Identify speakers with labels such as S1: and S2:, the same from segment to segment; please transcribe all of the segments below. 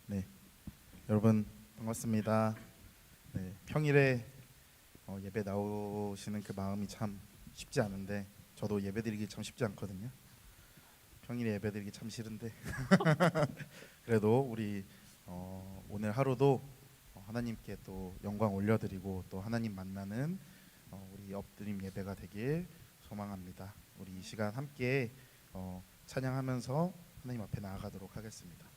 S1: 네. 여러분 반갑습니다. 네, 평일에 예배 나오시는 그 마음이 참 쉽지 않은데 저도 예배드리기 참 쉽지 않거든요. 평일에 예배드리기 참 싫은데 그래도 우리 오늘 하루도 하나님께 또 영광 올려드리고 또 하나님 만나는 우리 엎드림 예배가 되길 소망합니다. 우리 이 시간 함께 찬양하면서 하나님 앞에 나아가도록 하겠습니다.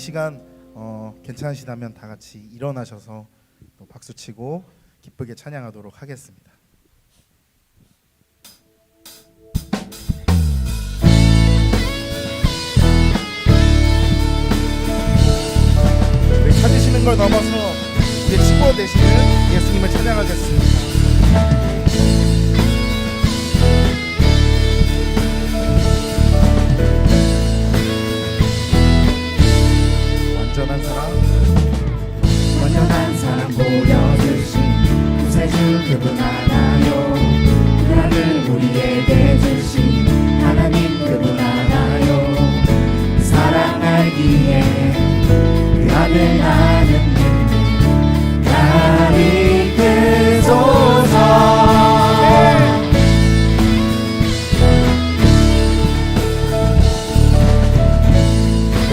S1: 시간 괜찮으시다면 다 같이 일어나셔서 또 박수치고 기쁘게 찬양하도록 하겠습니다. 우리 찾으시는 걸 넘어서 우리의 친구 되시는 예수님을 찬양하겠습니다.
S2: 완전한 사랑 보여주신 구세주 그분 알아요. 그 아들 우리에게 주신 하나님 그분 알아요. 그 사랑 알기에 그 아들 나는 믿는 날 이끄소서.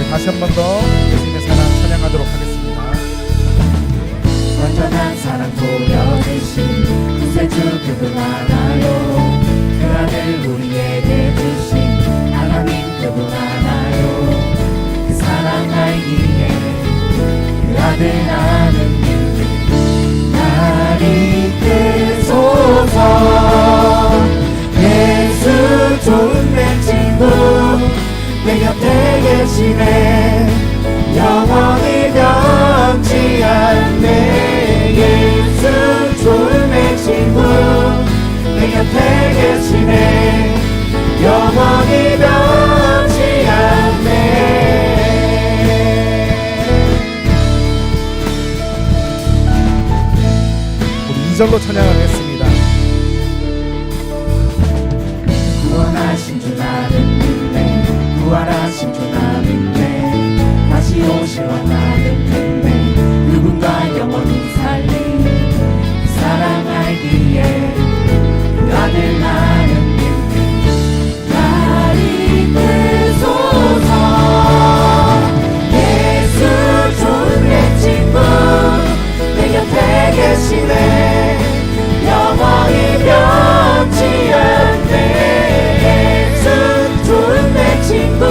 S1: 다시 한 번 더 예수님의 사랑 찬양하도록 하겠습니다.
S2: 완전한 사랑 보여주신 구세주 그분 알아요. 그 아들 우리에게 주신 하나님 그분 알아요. 그 사랑 알기에 그 아들 나는 믿는 날 이끄소서. 예수 좋은 내 친구 내 곁에 계시네. 영원히 변치 않네. 예수 좋은 내 친구 내 곁에 계시네. 영원히 변치 않네.
S1: 우리 2절로 찬양하겠습니다.
S2: 구원하신 주 나는 믿네. 부활하신 주 나는 믿네. 다시 오실 원 나는 믿네. 누군가 영원히 살린 그 사랑 알기에 그 아들 나는 믿네. 날 이끄소서. 예수 좋은 내 친구 내 곁에 계시네. 영원히 변치 않네. 예수 좋은 내 친구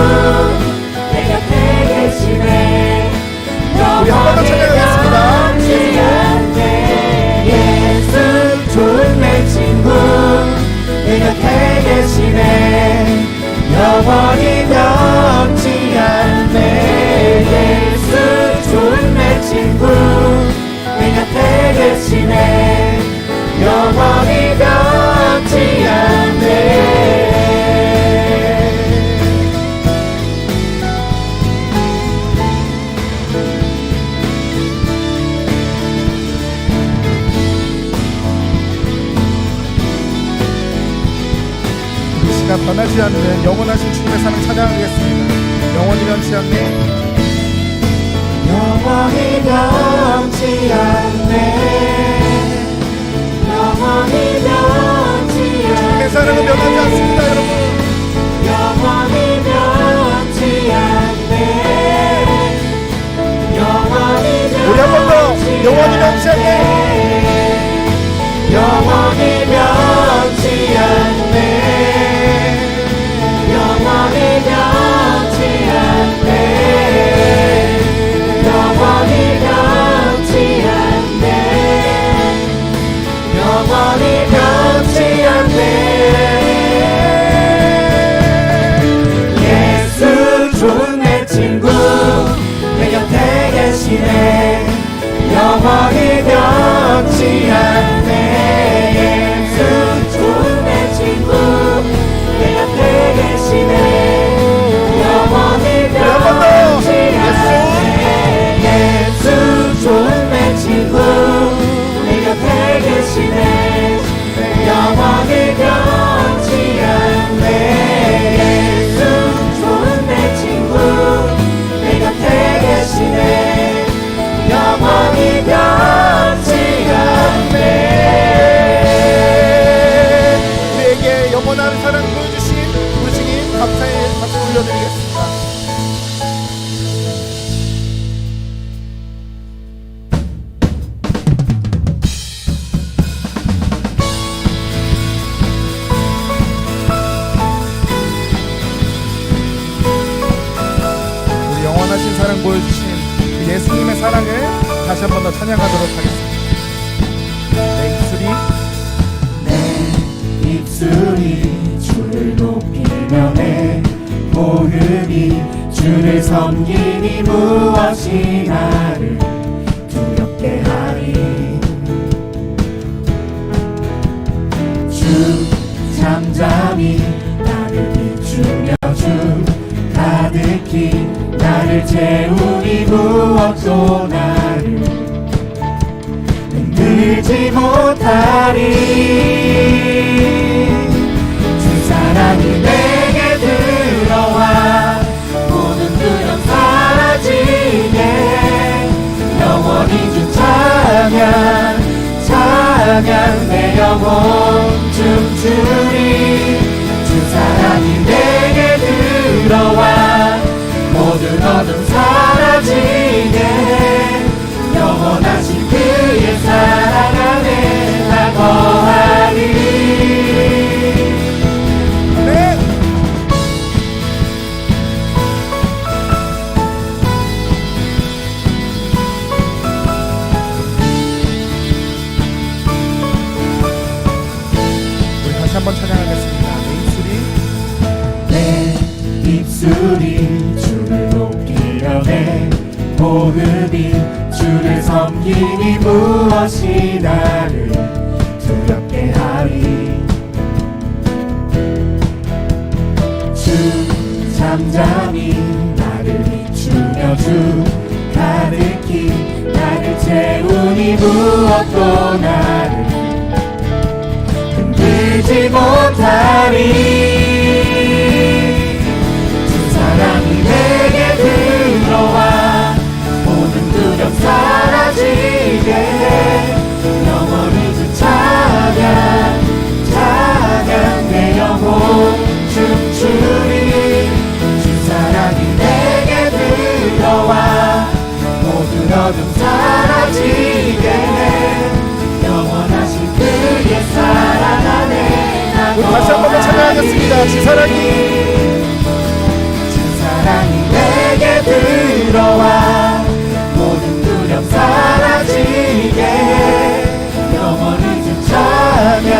S2: 내 곁에 계시네.
S1: 우리 한 번 더 찬양하겠습니다.
S2: 변치 않네. 예수 좋은 내 친구 내 곁에 계시네. 영원히 변치 않네. 예수 좋은 내 친구 내 곁에 계시네. 영원히 변치 않네.
S1: 이 시간 변하지 않는 영원하신 주님의 사랑 찬양하겠습니다. 영원히 변치 않네.
S2: 영원히 변치 않네. 영원히 변치 않네.
S1: 주님의 사랑은 변하지 않습니다, 여러분.
S2: 영원히 변치 않네. 영원히 변치
S1: 우리 한 번 더 영원히 변치 않네.
S2: 영원히 변치 않네. 영원히 변치 않네. 영원히 변치 않네. 영원히 변치 않네. 예수 좋은 내 친구 내 곁에 계시네. 영원히 변치 않네. 예수 좋은 내 친구 내 곁에 계시네. 영원히 변치 않네. 예수 좋은 내 친구 내 곁에 계시네. 영원히 변치 않네. 예수 좋은 내 친구 내 곁에 계시네. 영원히 변치
S1: 더 찬양하도록 하겠습니다. 내
S2: 입술이 주를 높이며 내 호흡이 주를 섬기니 무엇이 나를 두렵게 하리. 주 잠잠히 나를 비추며 주 가득히 나를 채우니 무엇도 나를 흔들지 못하리. 주 사랑이 내게 들어와 모든 두려움 사라지게 영원히 주 찬양 찬양 내 영혼 춤추리. 주 사랑이 내게 들어와 모든 어둠 사라지게 영원하신 그의 사랑 안에 나 거하리.
S1: 네. 우리 다시 한번 찬양하겠습니다.
S2: 내 입술이 주를 높이며 내 호흡이 주를 섬기니 무엇이 나를 두렵게 하리. 주 잠잠히 나를 비추며 주 가득히 나를 채우니 무엇도 나를 흔들지 못하리. 사랑이 내게 들어와 모든 두려움 사라지게 영원히 주 찬양 찬양 내 영혼 춤추리. 주 사랑이 내게 들어와 모든 어둠 사라지게 영원하신 그의 사랑 안에 나
S1: 우리 다시 한 번만 찬양하겠습니다. 주 사랑이
S2: 사랑이 내게 들어와 모든 두려움 사라지게 영원히 주 찬양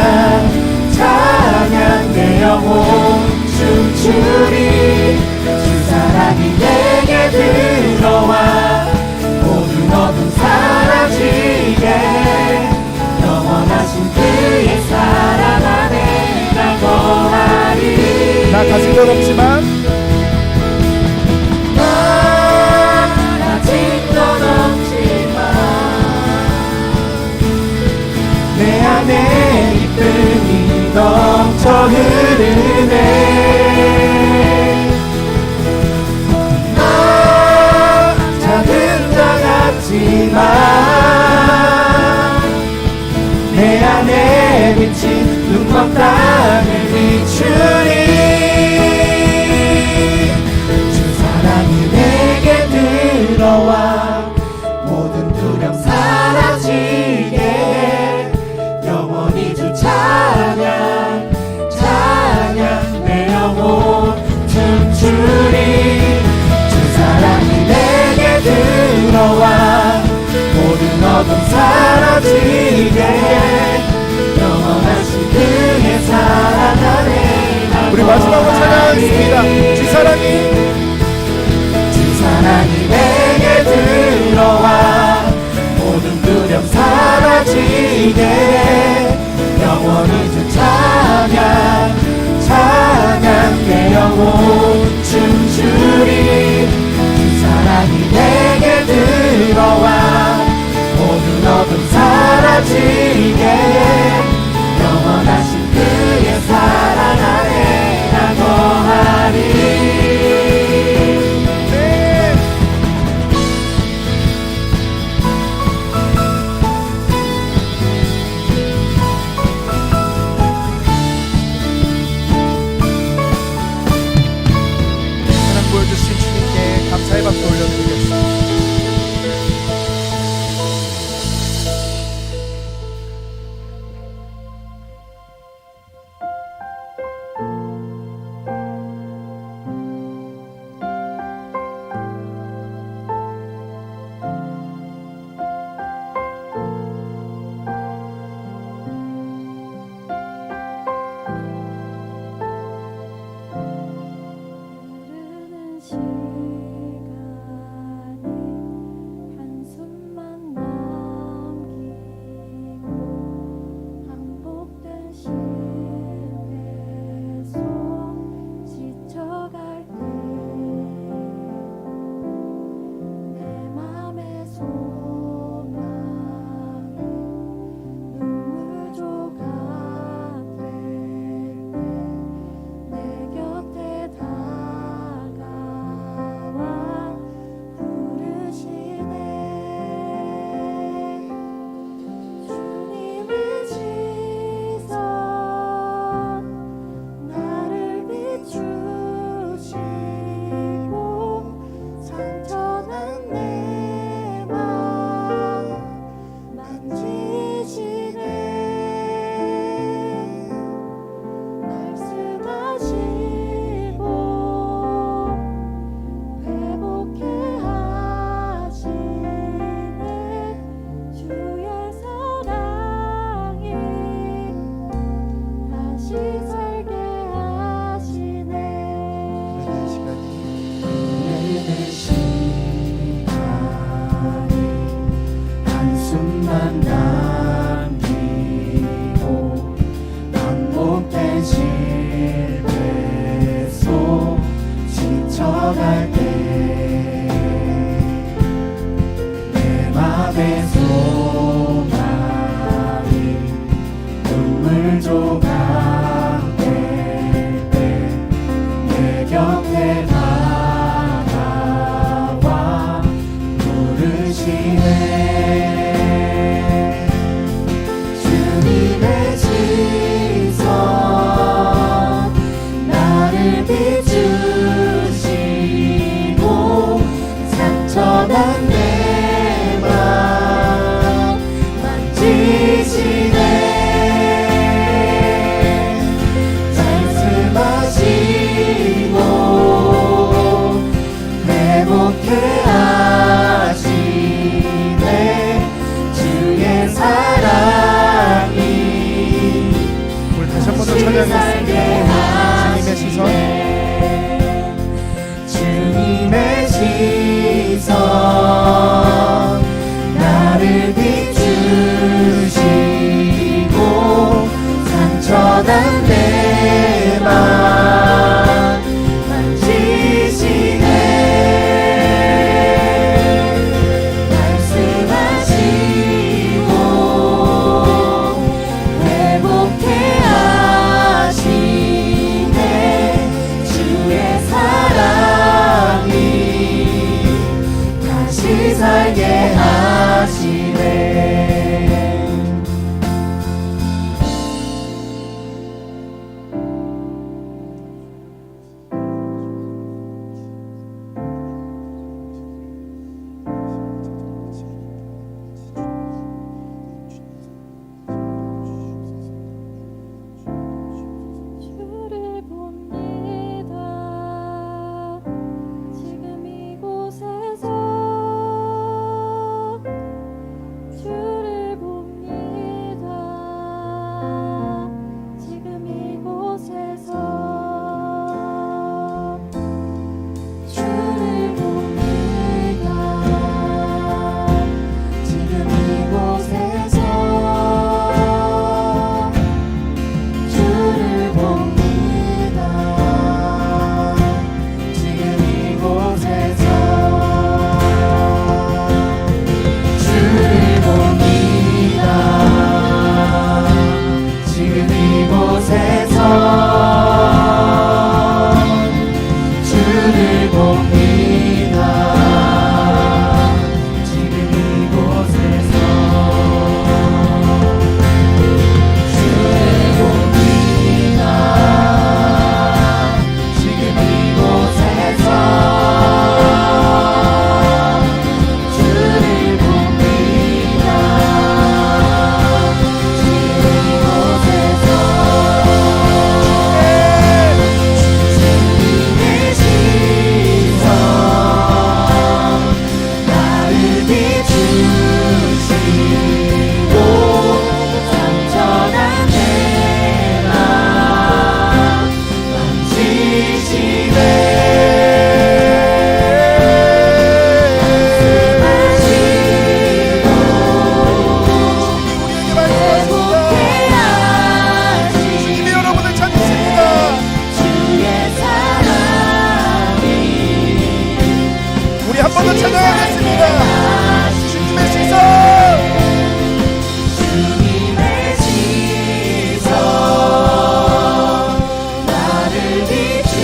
S2: 찬양 내 영혼 춤추리. 주 사랑이 내게 들어와 모든 어둠 사라지게 영원하신 그의 사랑 안에 나 거하리.
S1: 나 가진 건 없지만
S2: 내 안에 기쁨이 넘쳐 흐르네. 나 작은 자 같지만 내 안에 비친 눈먼 땅을 비추리. 주 사랑이 내게 들어와 모든 두려움 사라지게 영원히 주 찬양 찬양 내 영혼 춤추리. 주 사랑이 내게 들어와 모든 어둠 사라지게 영원하신 그의 사랑 안에 나
S1: 우리 마지막으로 찬양하겠습니다. 주
S2: 사랑이 내게 들어와 모든 두려움 사라지게 영원히 주 찬양 찬양 내 영혼 춤추리. 주 사랑이 내게 들어와 모든 어둠 사라지게 영원하신 그의 사랑 안에 나 거하리.
S1: 보여주신 주님께 감사의 박수 올려드리겠습니다.
S2: 남기고 반복된 실패 속 지쳐갈 때 내 맘의 소망이 눈물 조각 될 때 내 곁에 다가와 부르시네. 주님의 시선 나를 비추시고 상처난 내 맘 만지시네. 말씀하시고 회복해 하시네. 주의 사랑이
S1: 우리 다시 한 번 더 찬양했습니다. 주님의 시선,
S2: 주님의 시선 나를 비추시고 상처난 내 맘 만지시네. 말씀하시고 회복해 하시네. 주의 사랑이 다시 살게 하시네.
S3: 주를 봅니다. 지금 이곳에서 주를 봅니다. 지금 이곳에서 주를 봅니다. 지금 이곳에서 주를 봅니다. 지금 이곳에서 주를 봅니다. 지금 이곳에서 주를 봅니다. 지금 이곳에서 주를 봅니다. 지금 이곳에서 주를 봅니다. 지금 이곳에서 주님의 시선 나를 비추시고 상처난 내 맘 만지시네. 말씀하시고
S1: 우리에게 말씀하십니다.
S2: 회복해 하시네.
S1: 주님이 여러분을 찾으십니다.
S2: 주의 사랑이
S1: 우리 한 번 더 찬양하겠습니다. 주님의 시선,
S2: 주님의 시선 나를 비추시고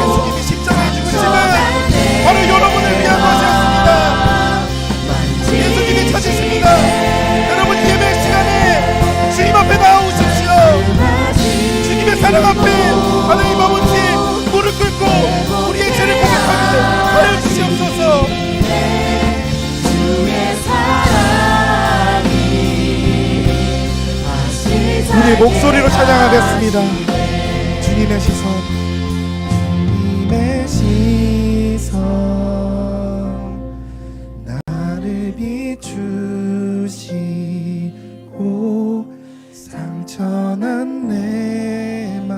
S1: 예수님이 십자가에 죽으심은 바로 여러분을 위한 것이었습니다. 예수님이 찾으십니다. 여러분 예배 시간에 주님 앞에 나오십시오. 주님의 사랑 앞에 하나님 아버지 무릎 꿇고 우리의 죄를 고백하게 하여 주시옵소서.
S2: 주의 사랑이 다시
S1: 우리 목소리로 찬양하겠습니다. 주님의 시선, 주님의 시선 나를 비추시고 상처난 내 맘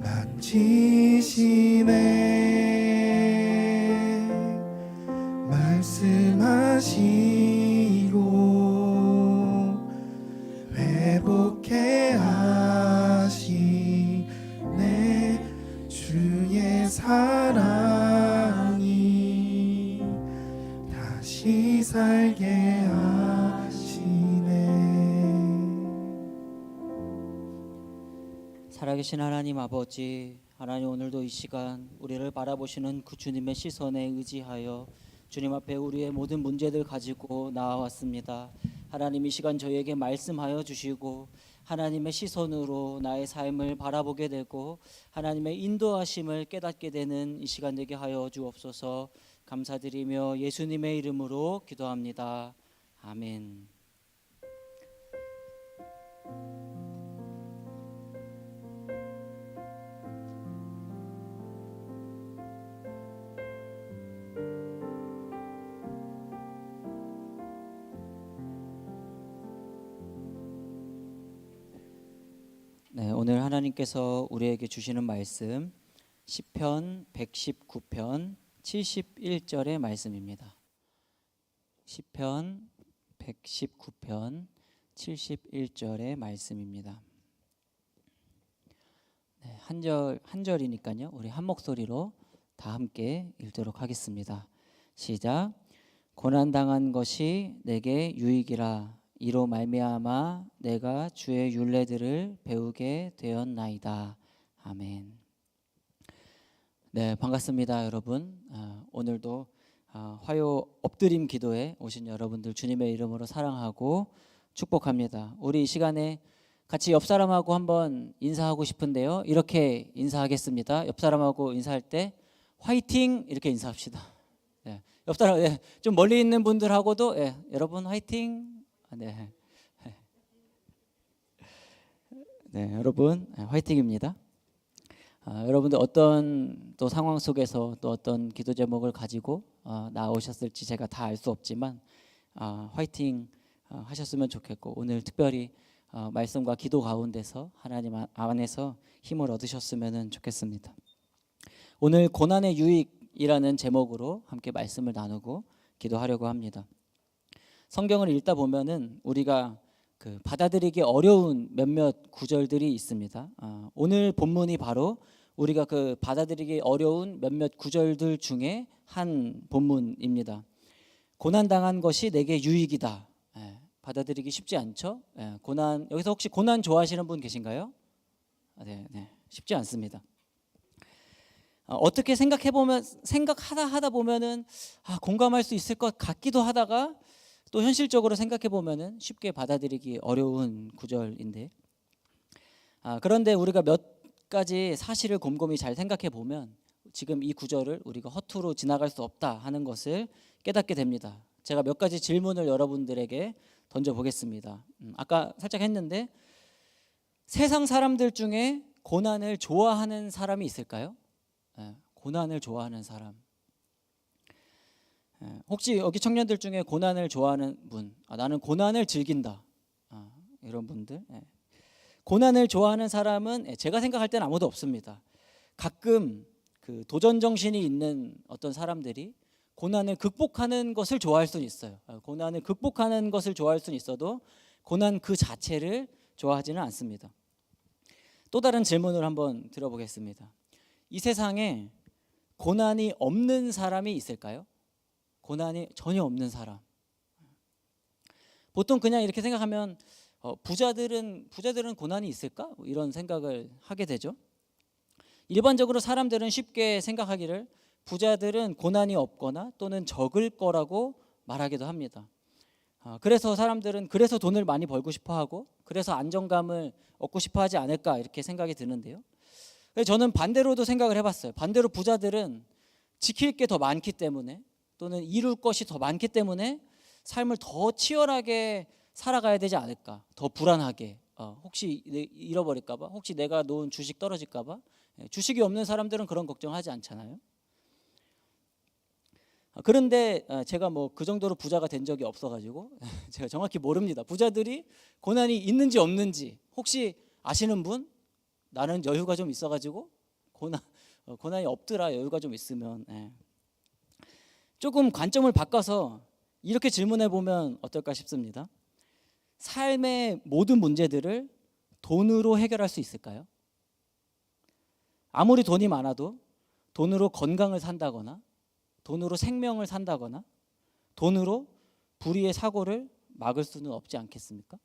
S1: 만지시네. 말씀하시고 회복해 하시네. 주의 사랑이 다시 살게 하시네.
S4: 살아계신 하나님 아버지, 하나님 오늘도 이 시간 우리를 바라보시는 그 주님의 시선에 의지하여 주님 앞에 우리의 모든 문제들 가지고 나와왔습니다. 하나님 이 시간 저희에게 말씀하여 주시고 하나님의 시선으로 나의 삶을 바라보게 되고 하나님의 인도하심을 깨닫게 되는 이 시간 되게 하여 주옵소서. 감사드리며 예수님의 이름으로 기도합니다. 아멘. 네, 오늘 하나님께서 우리에게 주시는 말씀 시편 119편 71절의 말씀입니다. 시편 119편 71절의 말씀입니다. 네, 한 절이니까요. 우리 한 목소리로 다 함께 읽도록 하겠습니다. 시작. 고난 당한 것이 내게 유익이라. 이로 말미암아 내가 주의 율례들을 배우게 되었나이다. 아멘. 네, 반갑습니다, 여러분. 오늘도 화요 엎드림 기도에 오신 여러분들 주님의 이름으로 사랑하고 축복합니다. 우리 이 시간에 같이 옆 사람하고 한번 인사하고 싶은데요. 이렇게 인사하겠습니다. 옆 사람하고 인사할 때 화이팅 이렇게 인사합시다. 네, 옆 사람 좀 멀리 있는 분들하고도 여러분 화이팅. 네. 네, 여러분 화이팅입니다. 여러분들 어떤 또 상황 속에서 또 어떤 기도 제목을 가지고 나오셨을지 제가 다 알 수 없지만 화이팅 하셨으면 좋겠고 오늘 특별히 말씀과 기도 가운데서 하나님 안에서 힘을 얻으셨으면 좋겠습니다. 오늘 고난의 유익이라는 제목으로 함께 말씀을 나누고 기도하려고 합니다. 성경을 읽다 보면은 우리가 그 받아들이기 어려운 몇몇 구절들이 있습니다. 오늘 본문이 바로 우리가 그 받아들이기 어려운 몇몇 구절들 중에 한 본문입니다. 고난 당한 것이 내게 유익이다. 받아들이기 쉽지 않죠? 고난, 여기서 혹시 고난 좋아하시는 분 계신가요? 네, 쉽지 않습니다. 어떻게 생각하다 보면은 공감할 수 있을 것 같기도 하다가 또 현실적으로 생각해 보면은 쉽게 받아들이기 어려운 구절인데, 그런데 우리가 몇 가지 사실을 곰곰이 잘 생각해 보면 지금 이 구절을 우리가 허투루 지나갈 수 없다 하는 것을 깨닫게 됩니다. 제가 몇 가지 질문을 여러분들에게 던져 보겠습니다. 아까 살짝 했는데 세상 사람들 중에 고난을 좋아하는 사람이 있을까요? 고난을 좋아하는 사람. 혹시 여기 청년들 중에 고난을 좋아하는 분, 나는 고난을 즐긴다, 이런 분들. 고난을 좋아하는 사람은 제가 생각할 때는 아무도 없습니다. 가끔 그 도전 정신이 있는 어떤 사람들이 고난을 극복하는 것을 좋아할 수는 있어요. 고난을 극복하는 것을 좋아할 수는 있어도 고난 그 자체를 좋아하지는 않습니다. 또 다른 질문을 한번 들어보겠습니다. 이 세상에 고난이 없는 사람이 있을까요? 고난이 전혀 없는 사람. 보통 그냥 이렇게 생각하면 부자들은 고난이 있을까? 이런 생각을 하게 되죠. 일반적으로 사람들은 쉽게 생각하기를 부자들은 고난이 없거나 또는 적을 거라고 말하기도 합니다. 그래서 사람들은 그래서 돈을 많이 벌고 싶어하고 그래서 안정감을 얻고 싶어하지 않을까 이렇게 생각이 드는데요. 저는 반대로도 생각을 해봤어요. 반대로 부자들은 지킬 게 더 많기 때문에 또는 이룰 것이 더 많기 때문에 삶을 더 치열하게 살아가야 되지 않을까, 더 불안하게, 혹시 잃어버릴까 봐, 혹시 내가 놓은 주식 떨어질까 봐. 주식이 없는 사람들은 그런 걱정하지 않잖아요. 그런데 제가 뭐 그 정도로 부자가 된 적이 없어가지고 제가 정확히 모릅니다. 부자들이 고난이 있는지 없는지 혹시 아시는 분? 나는 여유가 좀 있어가지고 고난이 없더라. 여유가 좀 있으면. 조금 관점을 바꿔서 이렇게 질문해 보면 어떨까 싶습니다. 삶의 모든 문제들을 돈으로 해결할 수 있을까요? 아무리 돈이 많아도 돈으로 건강을 산다거나 돈으로 생명을 산다거나 돈으로 불의의 사고를 막을 수는 없지 않겠습니까?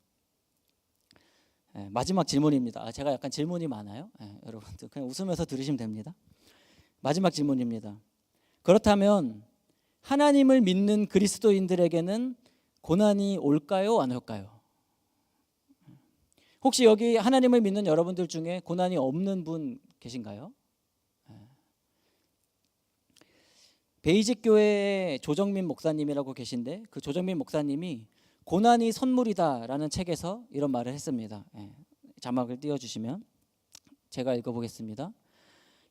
S4: 마지막 질문입니다. 제가 약간 질문이 많아요. 여러분들 그냥 웃으면서 들으시면 됩니다. 마지막 질문입니다. 그렇다면 하나님을 믿는 그리스도인들에게는 고난이 올까요? 안 올까요? 혹시 여기 하나님을 믿는 여러분들 중에 고난이 없는 분 계신가요? 베이직 교회의 조정민 목사님이라고 계신데 그 조정민 목사님이 고난이 선물이다라는 책에서 이런 말을 했습니다. 자막을 띄워주시면 제가 읽어보겠습니다.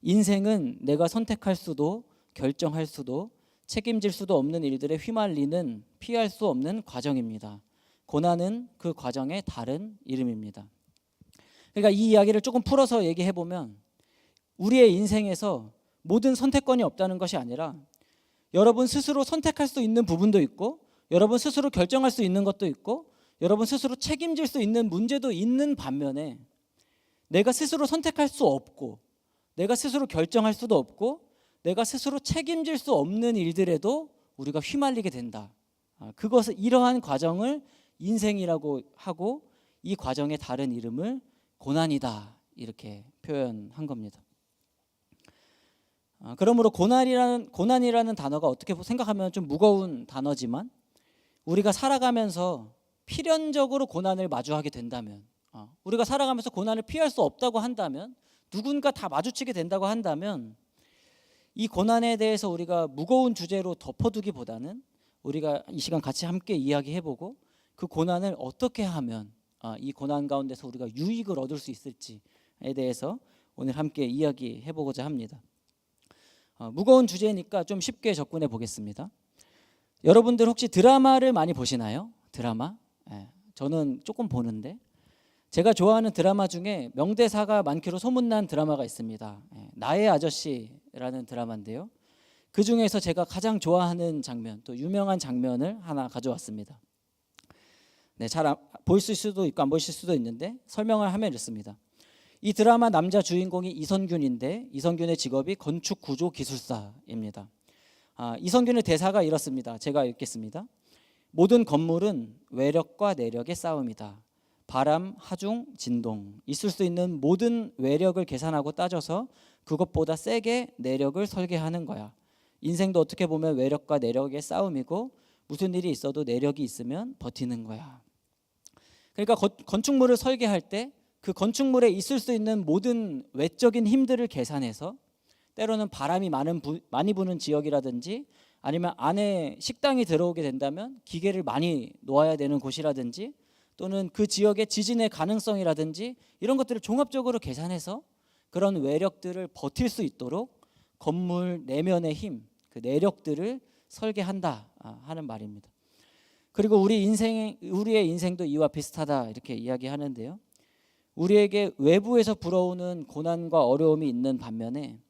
S4: 인생은 내가 선택할 수도 결정할 수도 책임질 수도 없는 일들에 휘말리는 피할 수 없는 과정입니다. 고난은 그 과정의 다른 이름입니다. 그러니까 이 이야기를 조금 풀어서 얘기해 보면 우리의 인생에서 모든 선택권이 없다는 것이 아니라 여러분 스스로 선택할 수 있는 부분도 있고 여러분 스스로 결정할 수 있는 것도 있고 여러분 스스로 책임질 수 있는 문제도 있는 반면에 내가 스스로 선택할 수 없고 내가 스스로 결정할 수도 없고 내가 스스로 책임질 수 없는 일들에도 우리가 휘말리게 된다. 그것을 이러한 과정을 인생이라고 하고 이 과정의 다른 이름을 고난이다 이렇게 표현한 겁니다. 그러므로 고난이라는 단어가 어떻게 생각하면 좀 무거운 단어지만 우리가 살아가면서 필연적으로 고난을 마주하게 된다면 우리가 살아가면서 고난을 피할 수 없다고 한다면 누군가 다 마주치게 된다고 한다면 이 고난에 대해서 우리가 무거운 주제로 덮어두기보다는 우리가 이 시간 같이 함께 이야기해보고 그 고난을 어떻게 하면 이 고난 가운데서 우리가 유익을 얻을 수 있을지에 대해서 오늘 함께 이야기해보고자 합니다. 무거운 주제니까 좀 쉽게 접근해 보겠습니다. 여러분들 혹시 드라마를 많이 보시나요? 드라마? 저는 조금 보는데 제가 좋아하는 드라마 중에 명대사가 많기로 소문난 드라마가 있습니다. 나의 아저씨라는 드라마인데요. 그 중에서 제가 가장 좋아하는 장면, 또 유명한 장면을 하나 가져왔습니다. 잘 보이실 수도 있고 안 보이실 수도 있는데 설명을 하면 이렇습니다. 이 드라마 남자 주인공이 이선균인데 이선균의 직업이 건축 구조 기술사입니다. 이선균의 대사가 이렇습니다. 제가 읽겠습니다. 모든 건물은 외력과 내력의 싸움이다. 바람, 하중, 진동, 있을 수 있는 모든 외력을 계산하고 따져서 그것보다 세게 내력을 설계하는 거야. 인생도 어떻게 보면 외력과 내력의 싸움이고 무슨 일이 있어도 내력이 있으면 버티는 거야. 그러니까 건축물을 설계할 때 그 건축물에 있을 수 있는 모든 외적인 힘들을 계산해서 때로는 바람이 많이 부는 지역이라든지 아니면 안에 식당이 들어오게 된다면 기계를 많이 놓아야 되는 곳이라든지 또는 그 지역의 지진의 가능성이라든지 이런 것들을 종합적으로 계산해서 그런 외력들을 버틸 수 있도록 건물 내면의 힘, 그 내력들을 설계한다 하는 말입니다. 그리고 우리의 인생도 이와 비슷하다 이렇게 이야기하는데요. 우리에게 외부에서 불어오는 고난과 어려움이 있는 반면에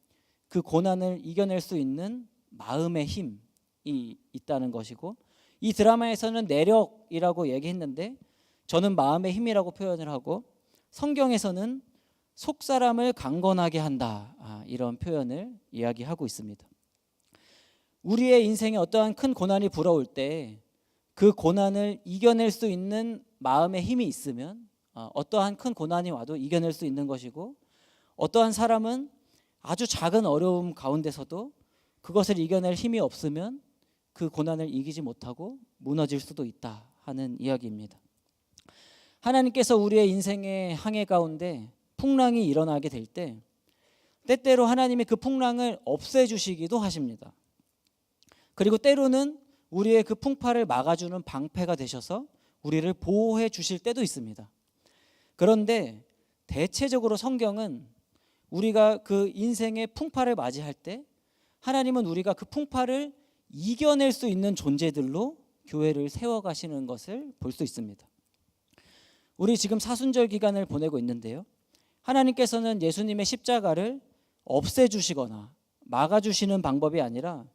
S4: 그 고난을 이겨낼 수 있는 마음의 힘이 있다는 것이고 이 드라마에서는 내력이라고 얘기했는데 저는 마음의 힘이라고 표현을 하고 성경에서는 속사람을 강건하게 한다 이런 표현을 이야기하고 있습니다. 우리의 인생에 어떠한 큰 고난이 불어올 때 그 고난을 이겨낼 수 있는 마음의 힘이 있으면 어떠한 큰 고난이 와도 이겨낼 수 있는 것이고 어떠한 사람은 아주 작은 어려움 가운데서도 그것을 이겨낼 힘이 없으면 그 고난을 이기지 못하고 무너질 수도 있다 하는 이야기입니다. 하나님께서 우리의 인생의 항해 가운데 풍랑이 일어나게 될 때 때때로 하나님이 그 풍랑을 없애주시기도 하십니다. 그리고 때로는 우리의 그 풍파를 막아주는 방패가 되셔서 우리를 보호해 주실 때도 있습니다. 그런데 대체적으로 성경은 우리가 그 인생의 풍파를 맞이할 때 하나님은 우리가 그 풍파를 이겨낼 수 있는 존재들로 교회를 세워가시는 것을 볼 수 있습니다. 우리 지금 사순절 기간을 보내고 있는데요. 하나님께서는 예수님의 십자가를 없애주시거나 막아주시는 방법이 아니라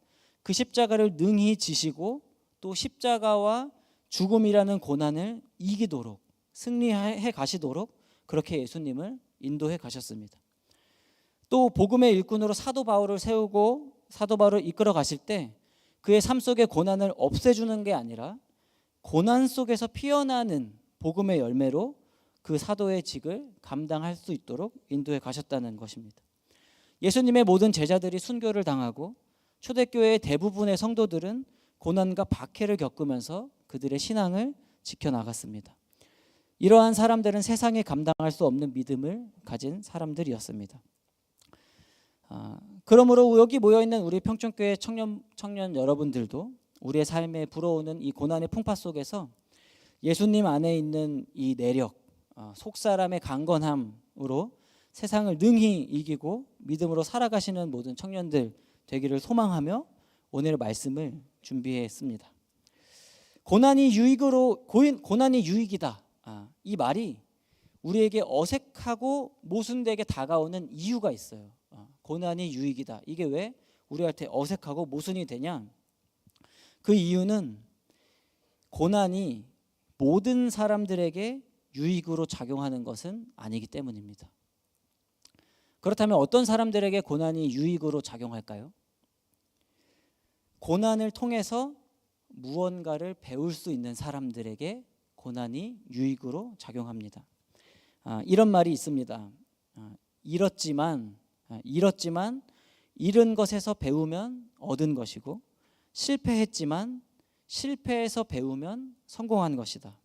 S4: 그 십자가를 능히 지시고 또 십자가와 죽음이라는 고난을 이기도록 승리해 가시도록 그렇게 예수님을 인도해 가셨습니다. 또 복음의 일꾼으로 사도 바울을 세우고 사도 바울을 이끌어 가실 때 그의 삶 속의 고난을 없애주는 게 아니라 고난 속에서 피어나는 복음의 열매로 그 사도의 직을 감당할 수 있도록 인도해 가셨다는 것입니다. 예수님의 모든 제자들이 순교를 당하고 초대교회의 대부분의 성도들은 고난과 박해를 겪으면서 그들의 신앙을 지켜나갔습니다. 이러한 사람들은 세상에 감당할 수 없는 믿음을 가진 사람들이었습니다. 그러므로 여기 모여있는 우리 평촌교회 청년 여러분들도 우리의 삶에 불어오는 이 고난의 풍파 속에서 예수님 안에 있는 이 내력, 속사람의 강건함으로 세상을 능히 이기고 믿음으로 살아가시는 모든 청년들 되기를 소망하며 오늘 말씀을 준비했습니다. 고난이 유익이다. 이 말이 우리에게 어색하고 모순되게 다가오는 이유가 있어요. 고난이 유익이다. 이게 왜 우리한테 어색하고 모순이 되냐? 그 이유는 고난이 모든 사람들에게 유익으로 작용하는 것은 아니기 때문입니다. 그렇다면 어떤 사람들에게 고난이 유익으로 작용할까요? 고난을 통해서 무언가를 배울 수 있는 사람들에게 고난이 유익으로 작용합니다. 이런 말이 있습니다. 잃었지만 잃은 것에서 배우면 얻은 것이고 실패했지만 실패해서 배우면 성공한 것이다.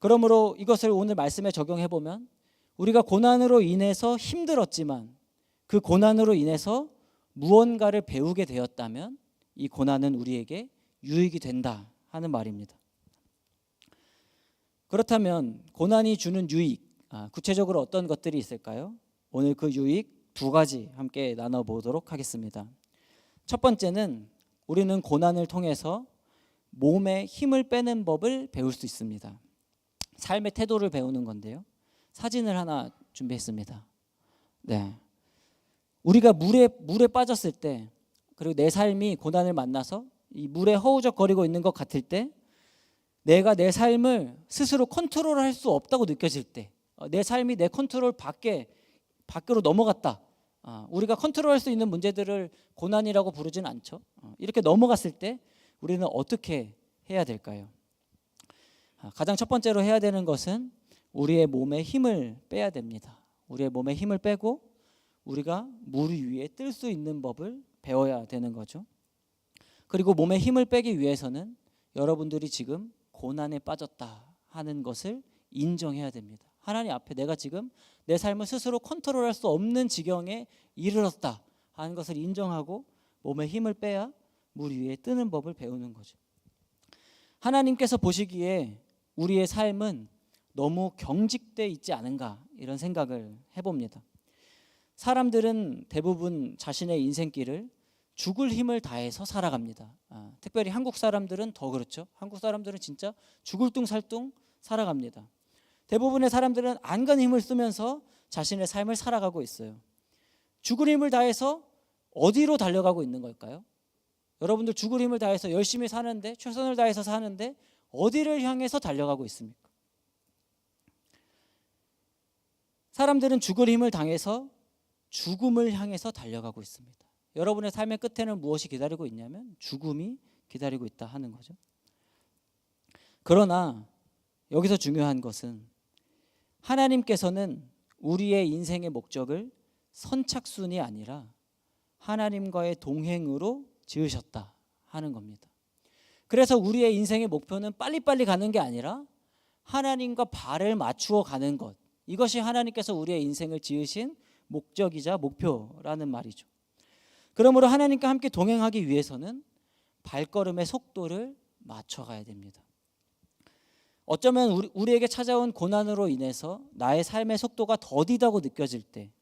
S4: 그러므로 이것을 오늘 말씀에 적용해 보면 우리가 고난으로 인해서 힘들었지만 그 고난으로 인해서 무언가를 배우게 되었다면 이 고난은 우리에게 유익이 된다 하는 말입니다. 그렇다면 고난이 주는 유익, 구체적으로 어떤 것들이 있을까요? 오늘 그 유익 두 가지 함께 나눠보도록 하겠습니다. 첫 번째는 우리는 고난을 통해서 몸에 힘을 빼는 법을 배울 수 있습니다. 삶의 태도를 배우는 건데요. 사진을 하나 준비했습니다. 네, 우리가 물에 빠졌을 때, 그리고 내 삶이 고난을 만나서 이 물에 허우적거리고 있는 것 같을 때, 내가 내 삶을 스스로 컨트롤할 수 없다고 느껴질 때, 내 삶이 내 컨트롤 밖으로 넘어갔다. 우리가 컨트롤할 수 있는 문제들을 고난이라고 부르진 않죠. 이렇게 넘어갔을 때 우리는 어떻게 해야 될까요? 가장 첫 번째로 해야 되는 것은 우리의 몸에 힘을 빼야 됩니다. 우리의 몸에 힘을 빼고 우리가 물 위에 뜰 수 있는 법을 배워야 되는 거죠. 그리고 몸에 힘을 빼기 위해서는 여러분들이 지금 고난에 빠졌다 하는 것을 인정해야 됩니다. 하나님 앞에 내가 지금 내 삶을 스스로 컨트롤할 수 없는 지경에 이르렀다 하는 것을 인정하고 몸에 힘을 빼야 물 위에 뜨는 법을 배우는 거죠. 하나님께서 보시기에 우리의 삶은 너무 경직돼 있지 않은가 이런 생각을 해봅니다. 사람들은 대부분 자신의 인생길을 죽을 힘을 다해서 살아갑니다. 특별히 한국 사람들은 더 그렇죠. 한국 사람들은 진짜 죽을 둥살둥 살아갑니다. 대부분의 사람들은 안간 힘을 쓰면서 자신의 삶을 살아가고 있어요. 죽을 힘을 다해서 어디로 달려가고 있는 걸까요? 여러분들 죽을 힘을 다해서 열심히 사는데, 최선을 다해서 사는데 어디를 향해서 달려가고 있습니까? 사람들은 죽을 힘을 당해서 죽음을 향해서 달려가고 있습니다. 여러분의 삶의 끝에는 무엇이 기다리고 있냐면 죽음이 기다리고 있다 하는 거죠. 그러나 여기서 중요한 것은 하나님께서는 우리의 인생의 목적을 선착순이 아니라 하나님과의 동행으로 지으셨다 하는 겁니다. 그래서 우리의 인생의 목표는 빨리빨리 가는 게 아니라 하나님과 발을 맞추어 가는 것, 이것이 하나님께서 우리의 인생을 지으신 목적이자 목표라는 말이죠. 그러므로 하나님과 함께 동행하기 위해서는 발걸음의 속도를 맞춰가야 됩니다. 어쩌면 우리에게 찾아온 고난으로 인해서 나의 삶의 속도가 더디다고 느껴질 때,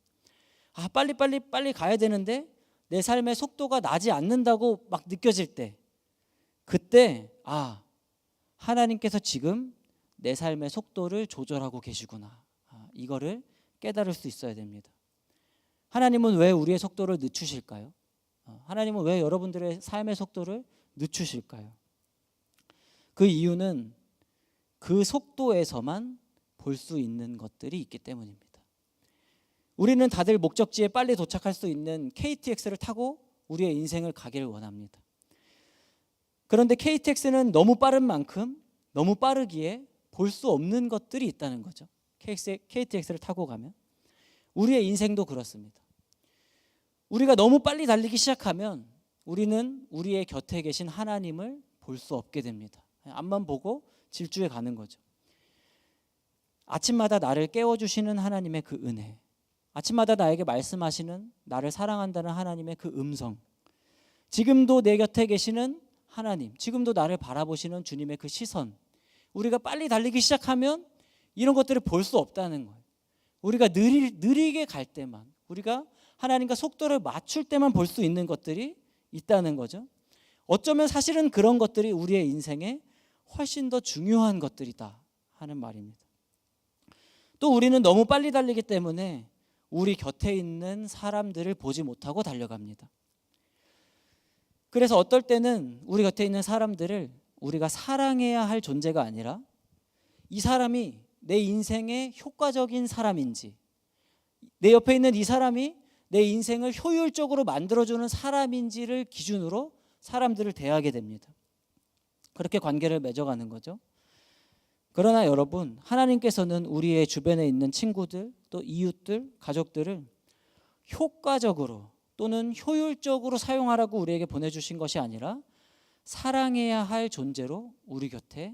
S4: 빨리 가야 되는데 내 삶의 속도가 나지 않는다고 막 느껴질 때, 그때 하나님께서 지금 내 삶의 속도를 조절하고 계시구나, 이거를 깨달을 수 있어야 됩니다. 하나님은 왜 우리의 속도를 늦추실까요? 하나님은 왜 여러분들의 삶의 속도를 늦추실까요? 그 이유는 그 속도에서만 볼 수 있는 것들이 있기 때문입니다. 우리는 다들 목적지에 빨리 도착할 수 있는 KTX를 타고 우리의 인생을 가기를 원합니다. 그런데 KTX는 너무 빠른 만큼 너무 빠르기에 볼 수 없는 것들이 있다는 거죠. KTX를 타고 가면 우리의 인생도 그렇습니다. 우리가 너무 빨리 달리기 시작하면 우리는 우리의 곁에 계신 하나님을 볼 수 없게 됩니다. 앞만 보고 질주해 가는 거죠. 아침마다 나를 깨워주시는 하나님의 그 은혜, 아침마다 나에게 말씀하시는 나를 사랑한다는 하나님의 그 음성, 지금도 내 곁에 계시는 하나님, 지금도 나를 바라보시는 주님의 그 시선, 우리가 빨리 달리기 시작하면 이런 것들을 볼 수 없다는 거예요. 우리가 느리게 갈 때만, 우리가 하나님과 속도를 맞출 때만 볼 수 있는 것들이 있다는 거죠. 어쩌면 사실은 그런 것들이 우리의 인생에 훨씬 더 중요한 것들이다 하는 말입니다. 또 우리는 너무 빨리 달리기 때문에 우리 곁에 있는 사람들을 보지 못하고 달려갑니다. 그래서 어떨 때는 우리 곁에 있는 사람들을 우리가 사랑해야 할 존재가 아니라 이 사람이 내 인생의 효과적인 사람인지, 내 옆에 있는 이 사람이 내 인생을 효율적으로 만들어주는 사람인지를 기준으로 사람들을 대하게 됩니다. 그렇게 관계를 맺어가는 거죠. 그러나 여러분, 하나님께서는 우리의 주변에 있는 친구들, 또 이웃들, 가족들을 효과적으로 또는 효율적으로 사용하라고 우리에게 보내주신 것이 아니라 사랑해야 할 존재로 우리 곁에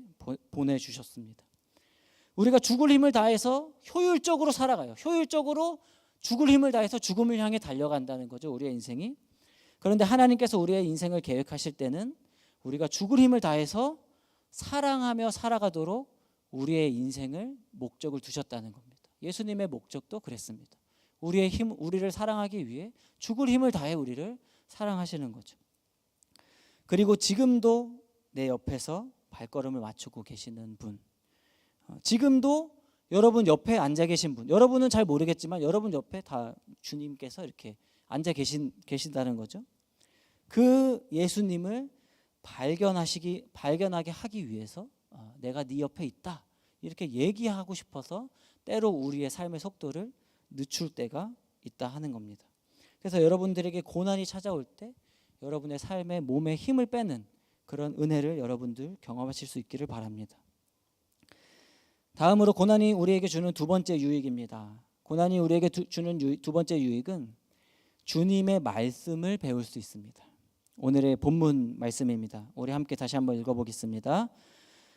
S4: 보내주셨습니다. 우리가 죽을 힘을 다해서 효율적으로 살아가요. 효율적으로 죽을 힘을 다해서 죽음을 향해 달려간다는 거죠, 우리의 인생이. 그런데 하나님께서 우리의 인생을 계획하실 때는 우리가 죽을 힘을 다해서 사랑하며 살아가도록 우리의 인생을 목적을 두셨다는 겁니다. 예수님의 목적도 그랬습니다. 우리를 사랑하기 위해 죽을 힘을 다해 우리를 사랑하시는 거죠. 그리고 지금도 내 옆에서 발걸음을 맞추고 계시는 분, 지금도 여러분 옆에 앉아 계신 분, 여러분은 잘 모르겠지만 여러분 옆에 다 주님께서 이렇게 앉아 계신다는 거죠. 그 예수님을 발견하게 하기 위해서 내가 네 옆에 있다 이렇게 얘기하고 싶어서 때로 우리의 삶의 속도를 늦출 때가 있다 하는 겁니다. 그래서 여러분들에게 고난이 찾아올 때 여러분의 삶에 몸에 힘을 빼는 그런 은혜를 여러분들 경험하실 수 있기를 바랍니다. 다음으로 고난이 우리에게 주는 두 번째 유익입니다. 고난이 우리에게 주는 두 번째 유익은 주님의 말씀을 배울 수 있습니다. 오늘의 본문 말씀입니다. 우리 함께 다시 한번 읽어보겠습니다.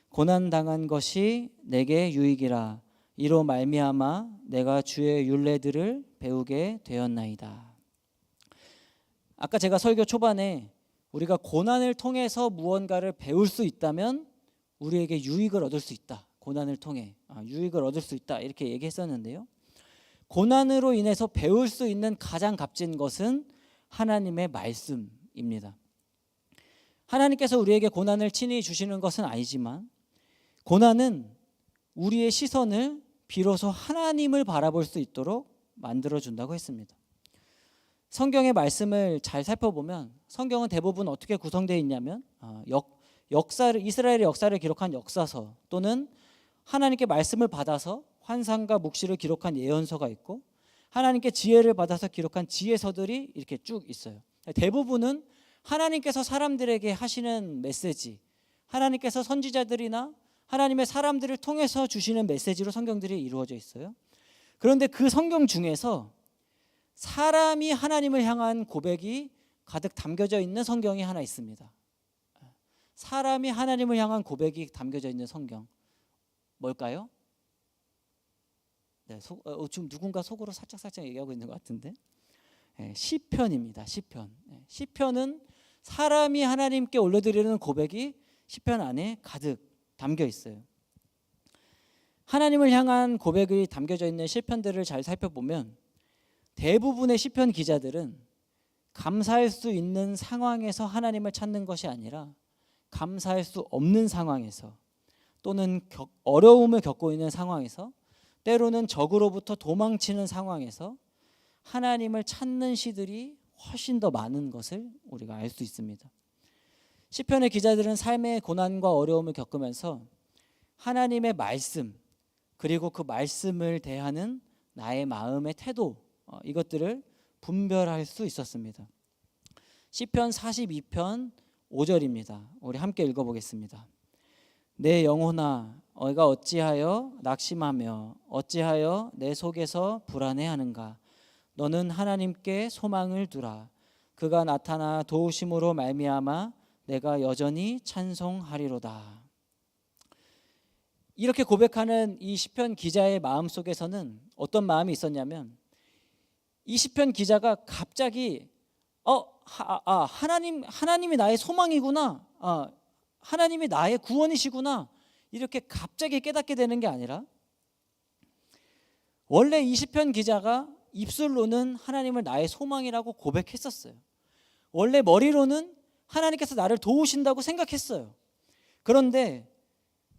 S4: 고난당한 것이 내게 유익이라 이로 말미암아 내가 주의 율례들을 배우게 되었나이다. 아까 제가 설교 초반에 우리가 고난을 통해서 무언가를 배울 수 있다면 우리에게 유익을 얻을 수 있다. 고난을 통해 유익을 얻을 수 있다 이렇게 얘기했었는데요. 고난으로 인해서 배울 수 있는 가장 값진 것은 하나님의 말씀입니다. 하나님께서 우리에게 고난을 친히 주시는 것은 아니지만 고난은 우리의 시선을 비로소 하나님을 바라볼 수 있도록 만들어준다고 했습니다. 성경의 말씀을 잘 살펴보면 성경은 대부분 어떻게 구성되어 있냐면 이스라엘의 역사를 기록한 역사서 또는 하나님께 말씀을 받아서 환상과 묵시를 기록한 예언서가 있고 하나님께 지혜를 받아서 기록한 지혜서들이 이렇게 쭉 있어요. 대부분은 하나님께서 사람들에게 하시는 메시지, 하나님께서 선지자들이나 하나님의 사람들을 통해서 주시는 메시지로 성경들이 이루어져 있어요. 그런데 그 성경 중에서 사람이 하나님을 향한 고백이 가득 담겨져 있는 성경이 하나 있습니다. 사람이 하나님을 향한 고백이 담겨져 있는 성경 뭘까요? 네, 지금 누군가 속으로 살짝 얘기하고 있는 것 같은데 시편입니다. 시편. 시편은 사람이 하나님께 올려드리는 고백이 시편 안에 가득 담겨 있어요. 하나님을 향한 고백이 담겨져 있는 시편들을 잘 살펴보면 대부분의 시편 기자들은 감사할 수 있는 상황에서 하나님을 찾는 것이 아니라 감사할 수 없는 상황에서 또는 어려움을 겪고 있는 상황에서 때로는 적으로부터 도망치는 상황에서 하나님을 찾는 시들이 훨씬 더 많은 것을 우리가 알 수 있습니다. 시편의 기자들은 삶의 고난과 어려움을 겪으면서 하나님의 말씀 그리고 그 말씀을 대하는 나의 마음의 태도 이것들을 분별할 수 있었습니다. 시편 42편 5절입니다. 우리 함께 읽어보겠습니다. 내 영혼아 너가 어찌하여 낙심하며 어찌하여 내 속에서 불안해하는가. 너는 하나님께 소망을 두라. 그가 나타나 도우심으로 말미암아 내가 여전히 찬송하리로다. 이렇게 고백하는 이 시편 기자의 마음 속에서는 어떤 마음이 있었냐면 이 시편 기자가 갑자기 하나님이 나의 소망이구나, 하나님이 나의 구원이시구나 이렇게 갑자기 깨닫게 되는 게 아니라 원래 이 시편 기자가 입술로는 하나님을 나의 소망이라고 고백했었어요. 원래 머리로는 하나님께서 나를 도우신다고 생각했어요. 그런데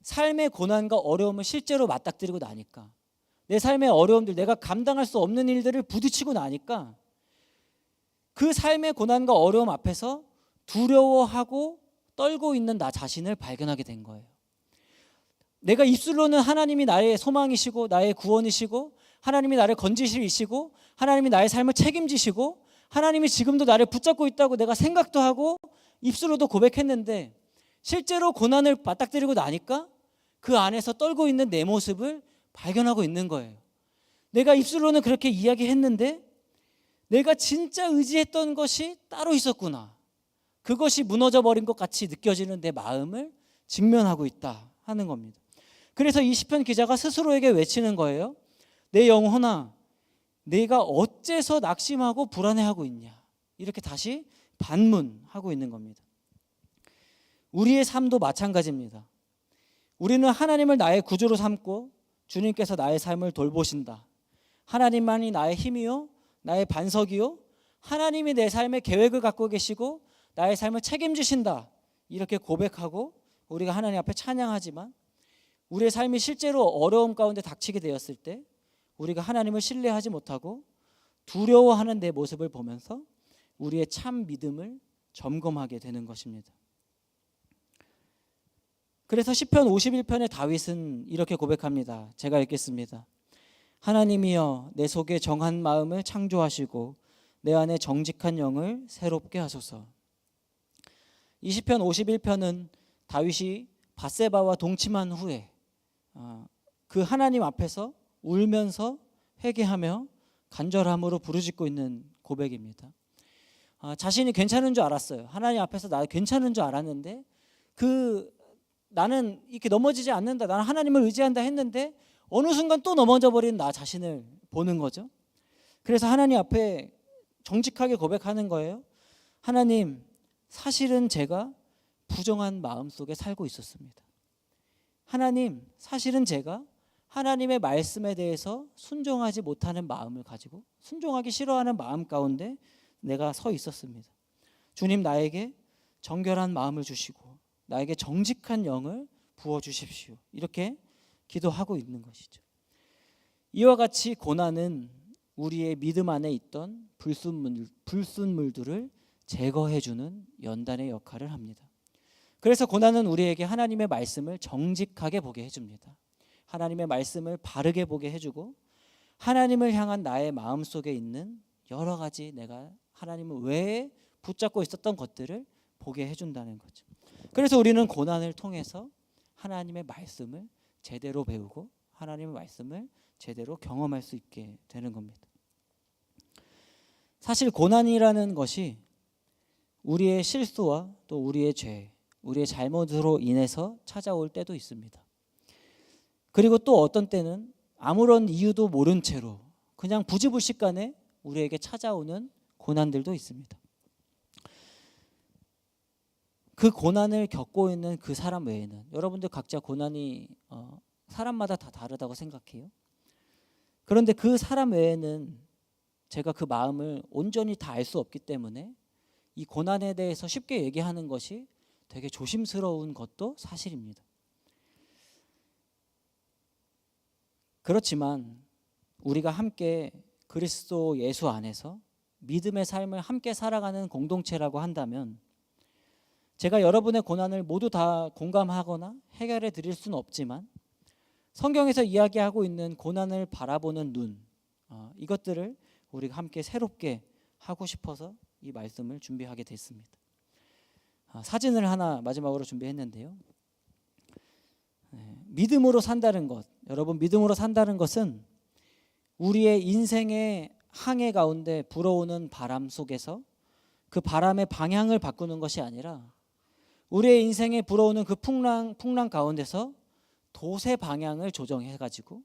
S4: 삶의 고난과 어려움을 실제로 맞닥뜨리고 나니까 내 삶의 어려움들, 내가 감당할 수 없는 일들을 부딪히고 나니까 그 삶의 고난과 어려움 앞에서 두려워하고 떨고 있는 나 자신을 발견하게 된 거예요. 내가 입술로는 하나님이 나의 소망이시고 나의 구원이시고 하나님이 나를 건지시고 하나님이 나의 삶을 책임지시고 하나님이 지금도 나를 붙잡고 있다고 내가 생각도 하고 입술로도 고백했는데 실제로 고난을 맞닥뜨리고 나니까 그 안에서 떨고 있는 내 모습을 발견하고 있는 거예요. 내가 입술로는 그렇게 이야기했는데 내가 진짜 의지했던 것이 따로 있었구나. 그것이 무너져 버린 것 같이 느껴지는 내 마음을 직면하고 있다 하는 겁니다. 그래서 이 시편 기자가 스스로에게 외치는 거예요. 내 영혼아 내가 어째서 낙심하고 불안해하고 있냐. 이렇게 다시 반문하고 있는 겁니다. 우리의 삶도 마찬가지입니다. 우리는 하나님을 나의 구주로 삼고 주님께서 나의 삶을 돌보신다. 하나님만이 나의 힘이요 나의 반석이요 하나님이 내 삶의 계획을 갖고 계시고 나의 삶을 책임지신다. 이렇게 고백하고 우리가 하나님 앞에 찬양하지만 우리의 삶이 실제로 어려움 가운데 닥치게 되었을 때 우리가 하나님을 신뢰하지 못하고 두려워하는 내 모습을 보면서 우리의 참 믿음을 점검하게 되는 것입니다. 그래서 시편 51편의 다윗은 이렇게 고백합니다. 제가 읽겠습니다. 하나님이여 내 속에 정한 마음을 창조하시고 내 안에 정직한 영을 새롭게 하소서. 이 시편 51편은 다윗이 밧세바와 동침한 후에 그 하나님 앞에서 울면서 회개하며 간절함으로 부르짖고 있는 고백입니다. 자신이 괜찮은 줄 알았어요. 하나님 앞에서 나 괜찮은 줄 알았는데 나는 이렇게 넘어지지 않는다. 나는 하나님을 의지한다 했는데 어느 순간 또 넘어져 버린 나 자신을 보는 거죠. 그래서 하나님 앞에 정직하게 고백하는 거예요. 하나님, 사실은 제가 부정한 마음 속에 살고 있었습니다. 하나님, 사실은 제가 하나님의 말씀에 대해서 순종하지 못하는 마음을 가지고 순종하기 싫어하는 마음 가운데 내가 서 있었습니다. 주님 나에게 정결한 마음을 주시고 나에게 정직한 영을 부어주십시오. 이렇게 기도하고 있는 것이죠. 이와 같이 고난은 우리의 믿음 안에 있던 불순물들을 제거해주는 연단의 역할을 합니다. 그래서 고난은 우리에게 하나님의 말씀을 정직하게 보게 해줍니다. 하나님의 말씀을 바르게 보게 해주고 하나님을 향한 나의 마음속에 있는 여러 가지 내가 하나님을 왜 붙잡고 있었던 것들을 보게 해준다는 거죠. 그래서 우리는 고난을 통해서 하나님의 말씀을 제대로 배우고 하나님의 말씀을 제대로 경험할 수 있게 되는 겁니다. 사실 고난이라는 것이 우리의 실수와 또 우리의 죄, 우리의 잘못으로 인해서 찾아올 때도 있습니다. 그리고 또 어떤 때는 아무런 이유도 모른 채로 그냥 부지불식간에 우리에게 찾아오는 고난들도 있습니다. 그 고난을 겪고 있는 그 사람 외에는 여러분들 각자 고난이 사람마다 다 다르다고 생각해요. 그런데 그 사람 외에는 제가 그 마음을 온전히 다 알 수 없기 때문에 이 고난에 대해서 쉽게 얘기하는 것이 되게 조심스러운 것도 사실입니다. 그렇지만 우리가 함께 그리스도 예수 안에서 믿음의 삶을 함께 살아가는 공동체라고 한다면 제가 여러분의 고난을 모두 다 공감하거나 해결해 드릴 수는 없지만 성경에서 이야기하고 있는 고난을 바라보는 눈, 이것들을 우리가 함께 새롭게 하고 싶어서 이 말씀을 준비하게 됐습니다. 사진을 하나 마지막으로 준비했는데요. 믿음으로 산다는 것, 여러분, 믿음으로 산다는 것은 우리의 인생의 항해 가운데 불어오는 바람 속에서 그 바람의 방향을 바꾸는 것이 아니라 우리의 인생에 불어오는 그 풍랑 가운데서 돛의 방향을 조정해 가지고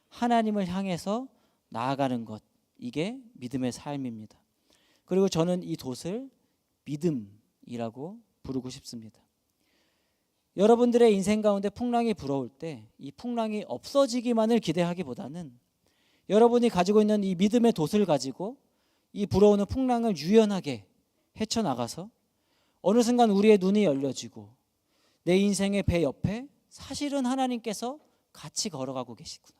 S4: 하나님을 향해서 나아가는 것, 이게 믿음의 삶입니다. 그리고 저는 이 돛을 믿음이라고 부르고 싶습니다. 여러분들의 인생 가운데 풍랑이 불어올 때 이 풍랑이 없어지기만을 기대하기보다는 여러분이 가지고 있는 이 믿음의 돛을 가지고 이 불어오는 풍랑을 유연하게 헤쳐나가서 어느 순간 우리의 눈이 열려지고 내 인생의 배 옆에 사실은 하나님께서 같이 걸어가고 계시구나,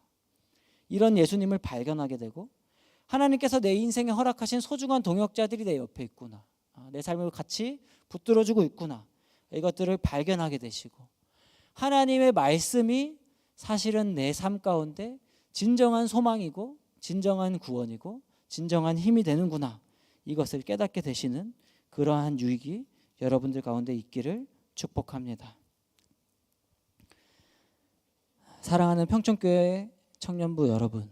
S4: 이런 예수님을 발견하게 되고 하나님께서 내 인생에 허락하신 소중한 동역자들이 내 옆에 있구나, 내 삶을 같이 붙들어주고 있구나, 이것들을 발견하게 되시고 하나님의 말씀이 사실은 내 삶 가운데 진정한 소망이고 진정한 구원이고 진정한 힘이 되는구나, 이것을 깨닫게 되시는 그러한 유익이 여러분들 가운데 있기를 축복합니다. 사랑하는 평촌교회 청년부 여러분,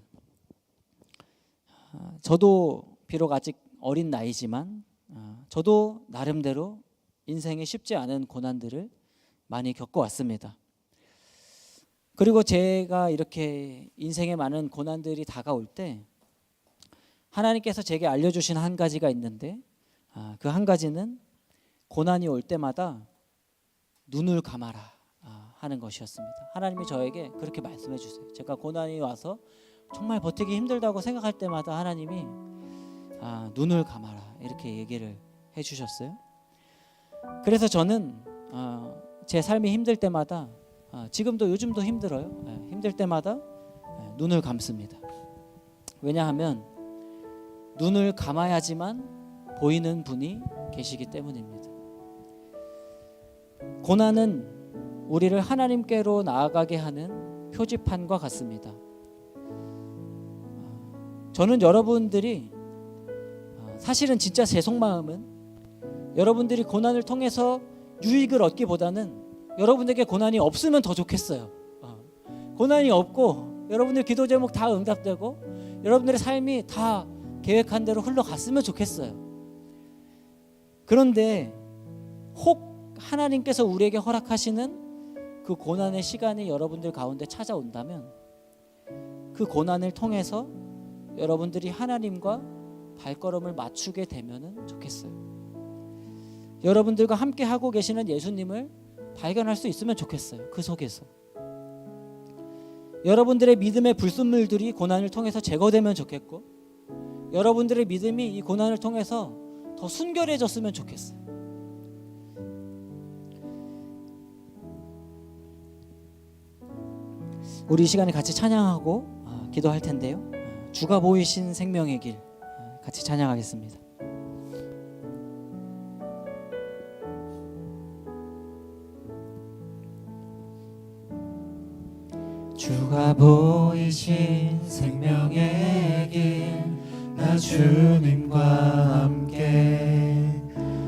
S4: 저도 비록 아직 어린 나이지만 저도 나름대로 인생이 쉽지 않은 고난들을 많이 겪어왔습니다. 그리고 제가 이렇게 인생에 많은 고난들이 다가올 때 하나님께서 제게 알려주신 한 가지가 있는데, 그 한 가지는 고난이 올 때마다 눈을 감아라 하는 것이었습니다. 하나님이 저에게 그렇게 말씀해 주세요. 제가 고난이 와서 정말 버티기 힘들다고 생각할 때마다 하나님이 눈을 감아라, 이렇게 얘기를 해주셨어요. 그래서 저는 제 삶이 힘들 때마다, 지금도 요즘도 힘들어요. 힘들 때마다 눈을 감습니다. 왜냐하면 눈을 감아야지만 보이는 분이 계시기 때문입니다. 고난은 우리를 하나님께로 나아가게 하는 표지판과 같습니다. 저는 여러분들이 사실은 진짜 제 속마음은 여러분들이 고난을 통해서 유익을 얻기보다는 여러분에게 고난이 없으면 더 좋겠어요. 고난이 없고 여러분들 기도 제목 다 응답되고 여러분들의 삶이 다 계획한 대로 흘러갔으면 좋겠어요. 그런데 혹 하나님께서 우리에게 허락하시는 그 고난의 시간이 여러분들 가운데 찾아온다면 그 고난을 통해서 여러분들이 하나님과 발걸음을 맞추게 되면 좋겠어요. 여러분들과 함께 하고 계시는 예수님을 발견할 수 있으면 좋겠어요. 그 속에서 여러분들의 믿음의 불순물들이 고난을 통해서 제거되면 좋겠고, 여러분들의 믿음이 이 고난을 통해서 더 순결해졌으면 좋겠어요. 우리 이 시간에 같이 찬양하고 기도할 텐데요. 주가 보이신 생명의 길 같이 찬양하겠습니다.
S3: 주가 보이신 생명의 길, 나 주님과 함께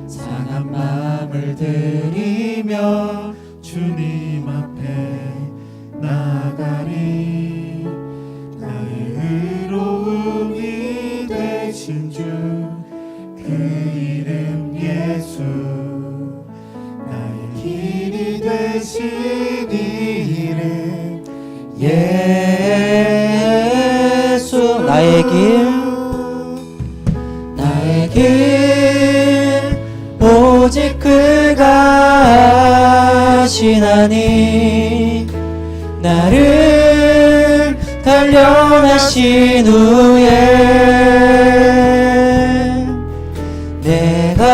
S3: 상한 마음을 들이며 주님 앞에 나가리. 나의 의로움이 되신 주, 그 이름 예수, 나의 길이 되신 이름 예수.
S4: 나의 길
S3: 오직 그가 하시나니, 나를 단련하신 후에 내가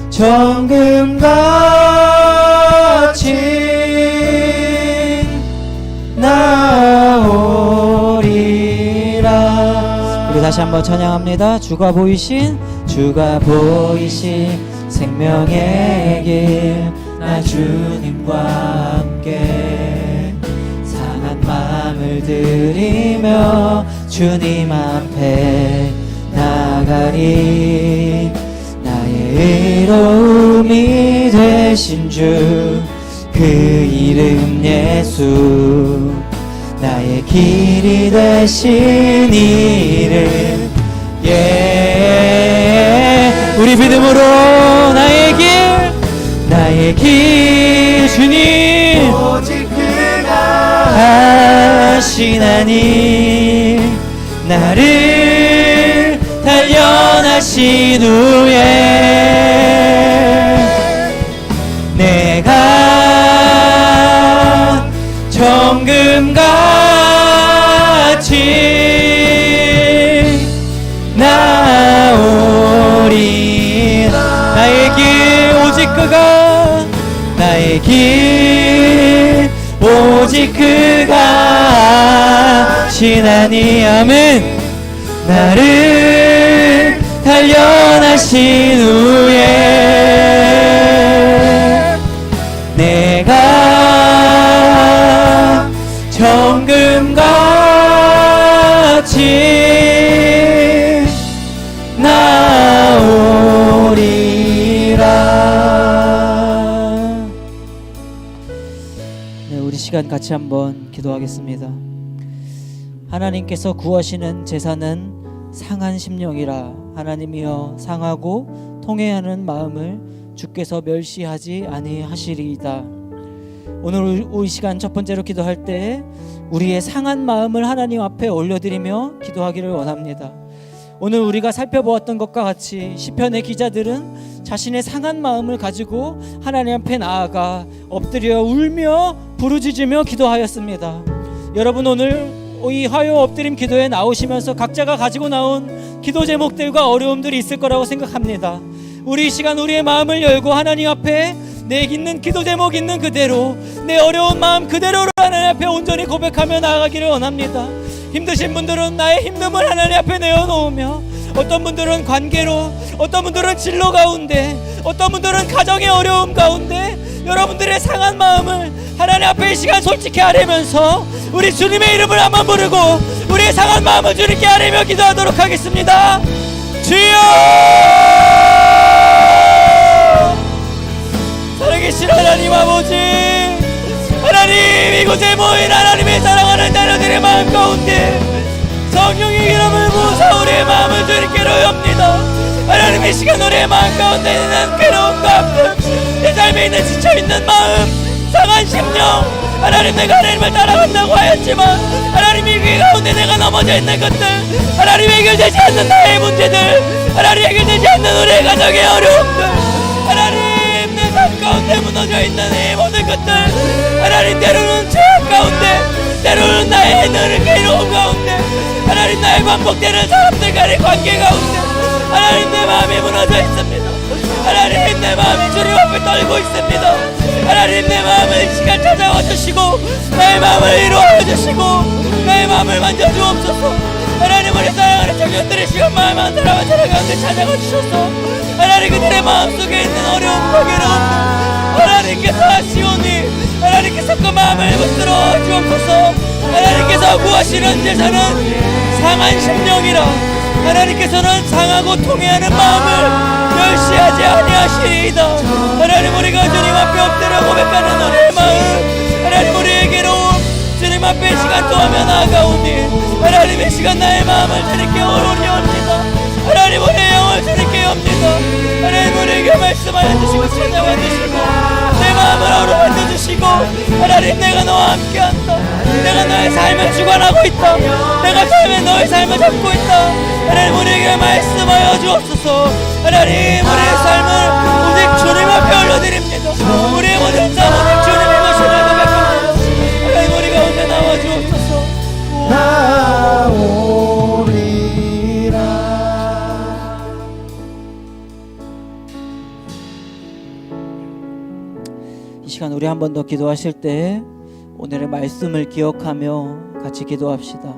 S3: 정금같이 나오리라.
S4: 우리 다시
S3: 다시 한번 찬양합니다. 주가 보이신 생명의 길 나 주님과 함께 상한 마음을 들이며 주님 앞에 나가리. 나의 의로움이 되신 주 그 이름 예수 나의 길이 되신 이름 우리 믿음으로 나의 길 주님
S2: 오직 그가
S3: 하시나니 나를 단련하신 후에 내가 정금같이 나오리. 나의 길 오직 그가 하시나니 아멘. 나를 단련하신 후에 내가 정금같이 나오리라. 네, 우리 시간 같이 한번 기도하겠습니다. 하나님께서 구하시는 제사는 상한 심령이라. 하나님이여 상하고 통회하는 마음을 주께서 멸시하지 아니하시리이다. 오늘 우리 시간 첫 번째로 기도할 때 우리의 상한 마음을 하나님 앞에 올려드리며 기도하기를 원합니다. 오늘 우리가 살펴보았던 것과 같이 시편의 기자들은 자신의 상한 마음을 가지고 하나님 앞에 나아가 엎드려 울며 부르짖으며 기도하였습니다. 여러분 오늘 이 화요 엎드림 기도에 나오시면서 각자가 가지고 나온 기도 제목들과 어려움들이 있을 거라고 생각합니다. 우리 이 시간 우리의 마음을 열고 하나님 앞에 내 있는 기도 제목 있는 그대로 내 어려운 마음 그대로를 하나님 앞에 온전히 고백하며 나아가기를 원합니다. 힘드신 분들은 나의 힘듦을 하나님 앞에 내어놓으며, 어떤 분들은 관계로, 어떤 분들은 진로 가운데, 어떤 분들은 가정의 어려움 가운데 여러분들의 상한 마음을 하나님 앞에 이 시간 솔직히 아뢰면서 우리 주님의 이름을 한번 부르고 우리의 상한 마음을 주님께 아뢰며 기도하도록 하겠습니다. 주여! 살아계신 하나님 아버지, 하나님 이곳에 모인 하나님의 사랑하는 자녀들의 마음 가운데 성령의 기름을 부어서 우리의 마음을 주님께로 엽니다. 하나님 이 시간 우리의 마음 가운데 있는 괴로움과 아픔, 내 삶에 있는 지쳐있는 마음, 상한 심령, 하나님 내가 하나님을 따라간다고 하였지만 하나님 이 귀 가운데 내가 넘어져 있는 것들, 하나님 해결되지 않는 나의 문제들, 하나님 해결되지 않는 우리의 가정의 어려움들, 하나님 내 삶 가운데 무너져 있는 이 모든 것들, 하나님 때로는 죄악 가운데, 때로는 나의 너를 괴로움 가운데, 하나님 나의 반복되는 사람들과의 관계 가운데 하나님 내 마음이 무너져 있습니다. 하나님 내 마음이 주님 앞에 떨고 있습니다. 하나님 내 마음을 이 시간 찾아와 주시고 나의 마음을 이루어 주시고 나의 마음을 만져주옵소서. 하나님 우리 사랑하는 청년들의 시간 마음 한 사람 한 사람 가운데 찾아와 주셔서 하나님 그들의 마음속에 있는 어려움과 괴로움들 하나님께서 하시오니 하나님께서 그 마음을 붙들어 주옵소서. 하나님께서 구하시는 제사는 상한 심령이라. 하나님께서는 상하고 통회하는 마음을 멸시하지 아니하시리이다. 하나님 우리가 주님 앞에 엎드려 고백하는 우리의 마음, 하나님 우리의 괴로움 주님 앞에 시간 또하며 나아가오니 하나님의 시간 나의 마음을 주님께 올려옵니다. 하나님 우리의 영을 주님께 엽니다. 하나님 우리에게 말씀하여 주시고 찾아와 주시고 내 마음을 어루만져 주시고 하나님 내가 너와 함께한다. 내가 너의 삶을 주관하고 있다. 내가 삶에 너의 삶을 잡고 있다. 하나님 우리에게 말씀하여 주옵소서. 하나님 우리의 삶을 오직 주님 앞에 올려드립니다. 우리의 모든 삶 오직 주님의 것임을 고백합니다. 하나님 우리 가운데 나와 주옵소서. 이 시간 우리 한 번 더 기도하실 때 오늘의 말씀을 기억하며 같이 기도합시다.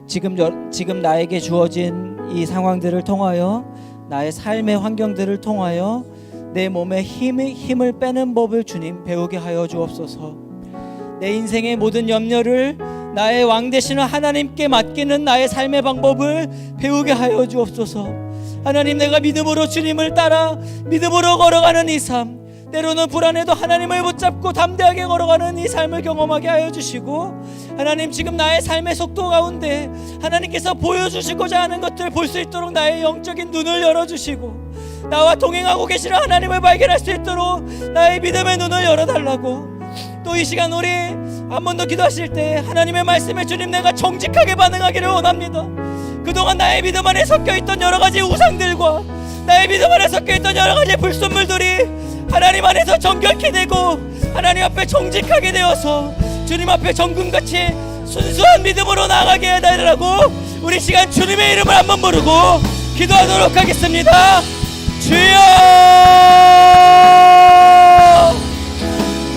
S4: 지금 나에게 주어진 이 상황들을 통하여, 나의 삶의 환경들을 통하여 내 몸에 힘을 빼는 법을 주님 배우게 하여 주옵소서. 내 인생의 모든 염려를 나의 왕 되시는 하나님께 맡기는 나의 삶의 방법을 배우게 하여 주옵소서. 하나님, 내가 믿음으로 주님을 따라 믿음으로 걸어가는 이 삶, 때로는 불안해도 하나님을 붙잡고 담대하게 걸어가는 이 삶을 경험하게 하여 주시고, 하나님, 지금 나의 삶의 속도 가운데 하나님께서 보여주시고자 하는 것들을 볼 수 있도록 나의 영적인 눈을 열어주시고, 나와 동행하고 계시는 하나님을 발견할 수 있도록 나의 믿음의 눈을 열어달라고. 또 이 시간 우리 한 번 더 기도하실 때 하나님의 말씀에 주님, 내가 정직하게 반응하기를 원합니다. 그동안 나의 믿음 안에 섞여있던 여러 가지 우상들과 나의 믿음 안에 섞여있던 여러 가지 불순물들이 하나님 안에서 정결케 되고 하나님 앞에 정직하게 되어서 주님 앞에 정금같이 순수한 믿음으로 나아가게 해달라고 우리 시간 주님의 이름을 한번 부르고 기도하도록 하겠습니다. 주여!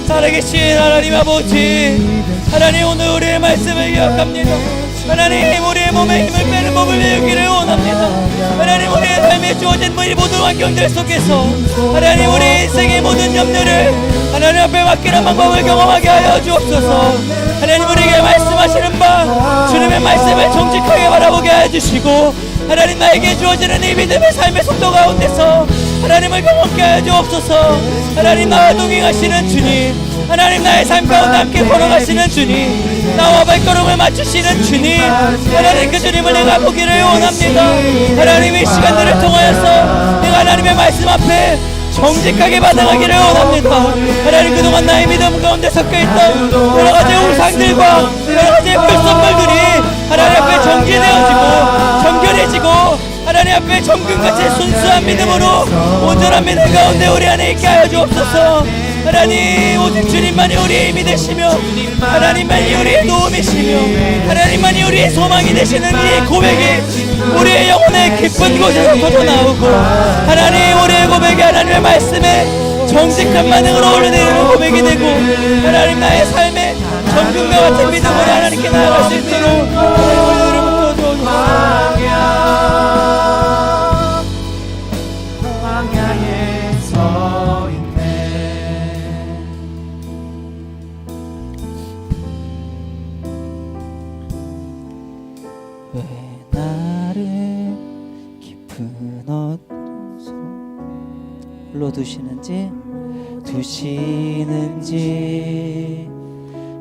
S4: 살아계신 하나님 아버지, 하나님, 오늘 우리의 말씀을 기억합니다. 하나님, 우리의 몸에 힘을 빼는 법을 배우기를 원합니다. 하나님, 우리의 삶에 주어진 이 모든 환경들 속에서 하나님, 우리 인생의 모든 염려를 하나님 앞에 맡기는 방법을 경험하게 하여 주옵소서. 하나님, 우리에게 말씀하시는 바 주님의 말씀을 정직하게 바라보게 하여 주시고, 하나님, 나에게 주어지는 이 믿음의 삶의 속도 가운데서 하나님을 경험케 하여 주옵소서. 하나님, 나와 동행하시는 주님, 하나님, 나의 삶 가운데 함께 걸어가시는 주님, 나와 발걸음을 맞추시는 주님, 하나님, 그 주님을 내가 보기를 원합니다. 하나님, 이 시간들을 통하여서 내가 하나님의 말씀 앞에 정직하게 반응하기를 원합니다. 하나님, 그동안 나의 믿음 가운데 섞여있던 여러가지 우상들과 여러가지 불순물들이 하나님 앞에 정지되어지고 정결해지고 하나님 앞에 정금같이 순수한 믿음으로 온전한 믿음 가운데 우리 안에 있게 하여 주옵소서. 하나님, 오직 주님만이 우리의 힘이 되시며 하나님만이 우리의 도움이시며 하나님만이 우리의 소망이 되시는 이 고백이 우리의 영혼의 깊은 곳에서 터져나오고, 하나님, 우리의 고백이 하나님의 말씀에 정직한 반응으로 올려내리는 고백이 되고, 하나님, 나의 삶에 정금과 같은 믿음으로 하나님께 나아갈 수 있도록 하나님, 이름으로 도와주옵소서.
S2: 광야에 서 있네.
S4: 왜 나를 깊은 어둠 홀로 두시는지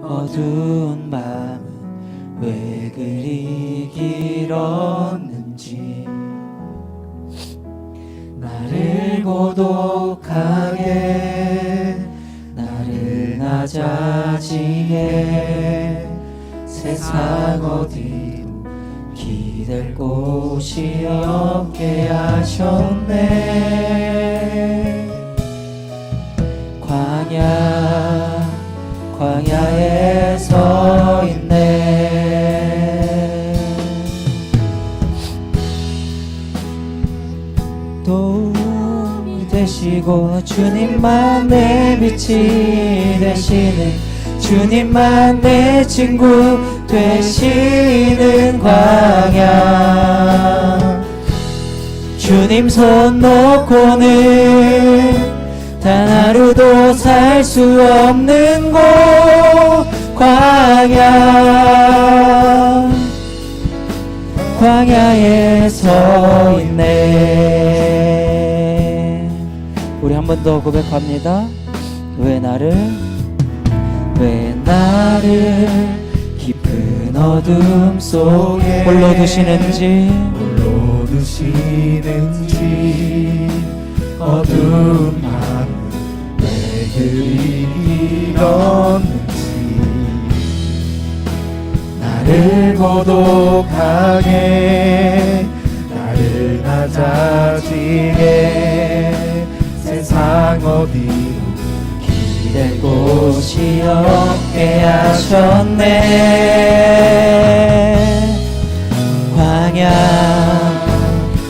S4: 어두운 밤은 왜 그리 길었는지, 나를 고독하게, 나를 낮아지게, 세상 어디로 기댈 곳이 없게 하셨네. 광야에 서 있네. 도움이 되시고 주님만 내 빛이 되시는, 주님만 내 친구 되시는 광야. 주님 손 놓고는 단 하루도 살 수 없는 곳, 광야에 서 있네. 우리 한 번 더 고백합니다. 왜 나를 깊은 어둠 속에 홀로 두시는지
S2: 어두운 밤은 왜 그리 길었는지, 나를 고독하게, 나를 낮아지게, 세상 어디로 기댈 곳이 없게 하셨네.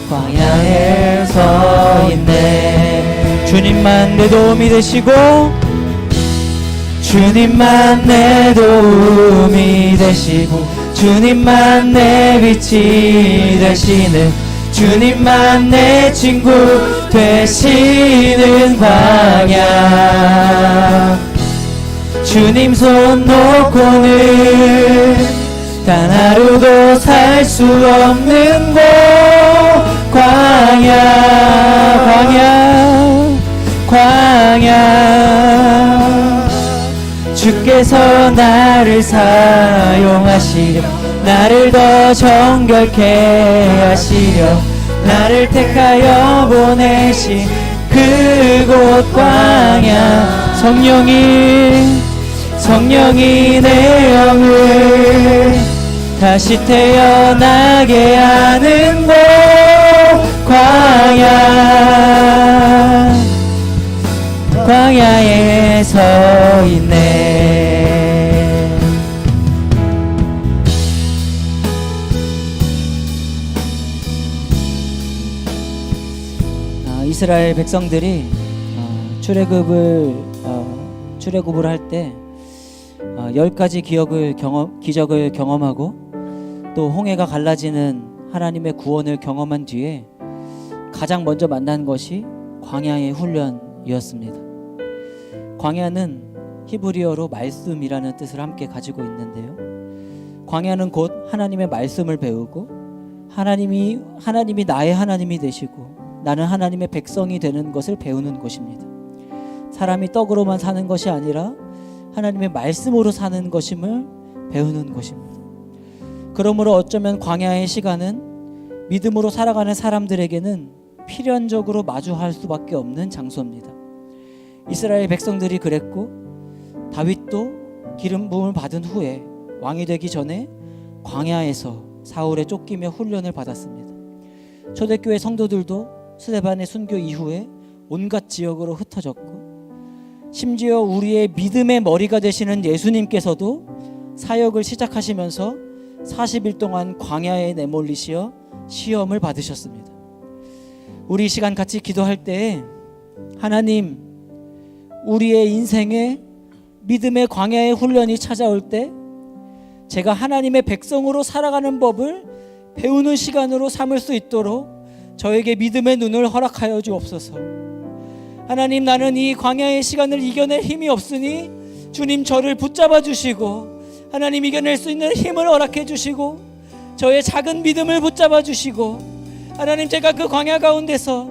S2: 광야에 서 있네. 주님만 내 도움이 되시고, 주님만 내 도움이 되시고,
S3: 주님만 내 빛이 되시는 주님만 내 친구 되시는 광야 주님 손 놓고는 단 하루도 살 수 없는 곳 광야 주께서 나를 사용하시려 나를 더 정결케 하시려 나를 택하여 보내신 그곳 광야 성령이 내 영을 다시 태어나게 하는 곳 광야에 서 있네.
S4: 이스라엘 백성들이 출애굽을 할 때 10가지 기적을 경험하고 또 홍해가 갈라지는 하나님의 구원을 경험한 뒤에 가장 먼저 만난 것이 광야의 훈련이었습니다. 광야는 히브리어로 말씀이라는 뜻을 함께 가지고 있는데요. 광야는 곧 하나님의 말씀을 배우고 하나님이 나의 하나님이 되시고 나는 하나님의 백성이 되는 것을 배우는 곳입니다. 사람이 떡으로만 사는 것이 아니라 하나님의 말씀으로 사는 것임을 배우는 것입니다. 그러므로 어쩌면 광야의 시간은 믿음으로 살아가는 사람들에게는 필연적으로 마주할 수밖에 없는 장소입니다. 이스라엘 백성들이 그랬고 다윗도 기름 부음을 받은 후에 왕이 되기 전에 광야에서 사울에 쫓기며 훈련을 받았습니다. 초대교회 성도들도 스데반의 순교 이후에 온갖 지역으로 흩어졌고 심지어 우리의 믿음의 머리가 되시는 예수님께서도 사역을 시작하시면서 40일 동안 광야에 내몰리시어 시험을 받으셨습니다. 우리 이 시간 같이 기도할 때 하나님, 우리의 인생에 믿음의 광야의 훈련이 찾아올 때 제가 하나님의 백성으로 살아가는 법을 배우는 시간으로 삼을 수 있도록 저에게 믿음의 눈을 허락하여 주옵소서. 하나님, 나는 이 광야의 시간을 이겨낼 힘이 없으니 주님 저를 붙잡아 주시고 하나님 이겨낼 수 있는 힘을 허락해 주시고 저의 작은 믿음을 붙잡아 주시고 하나님, 제가 그 광야 가운데서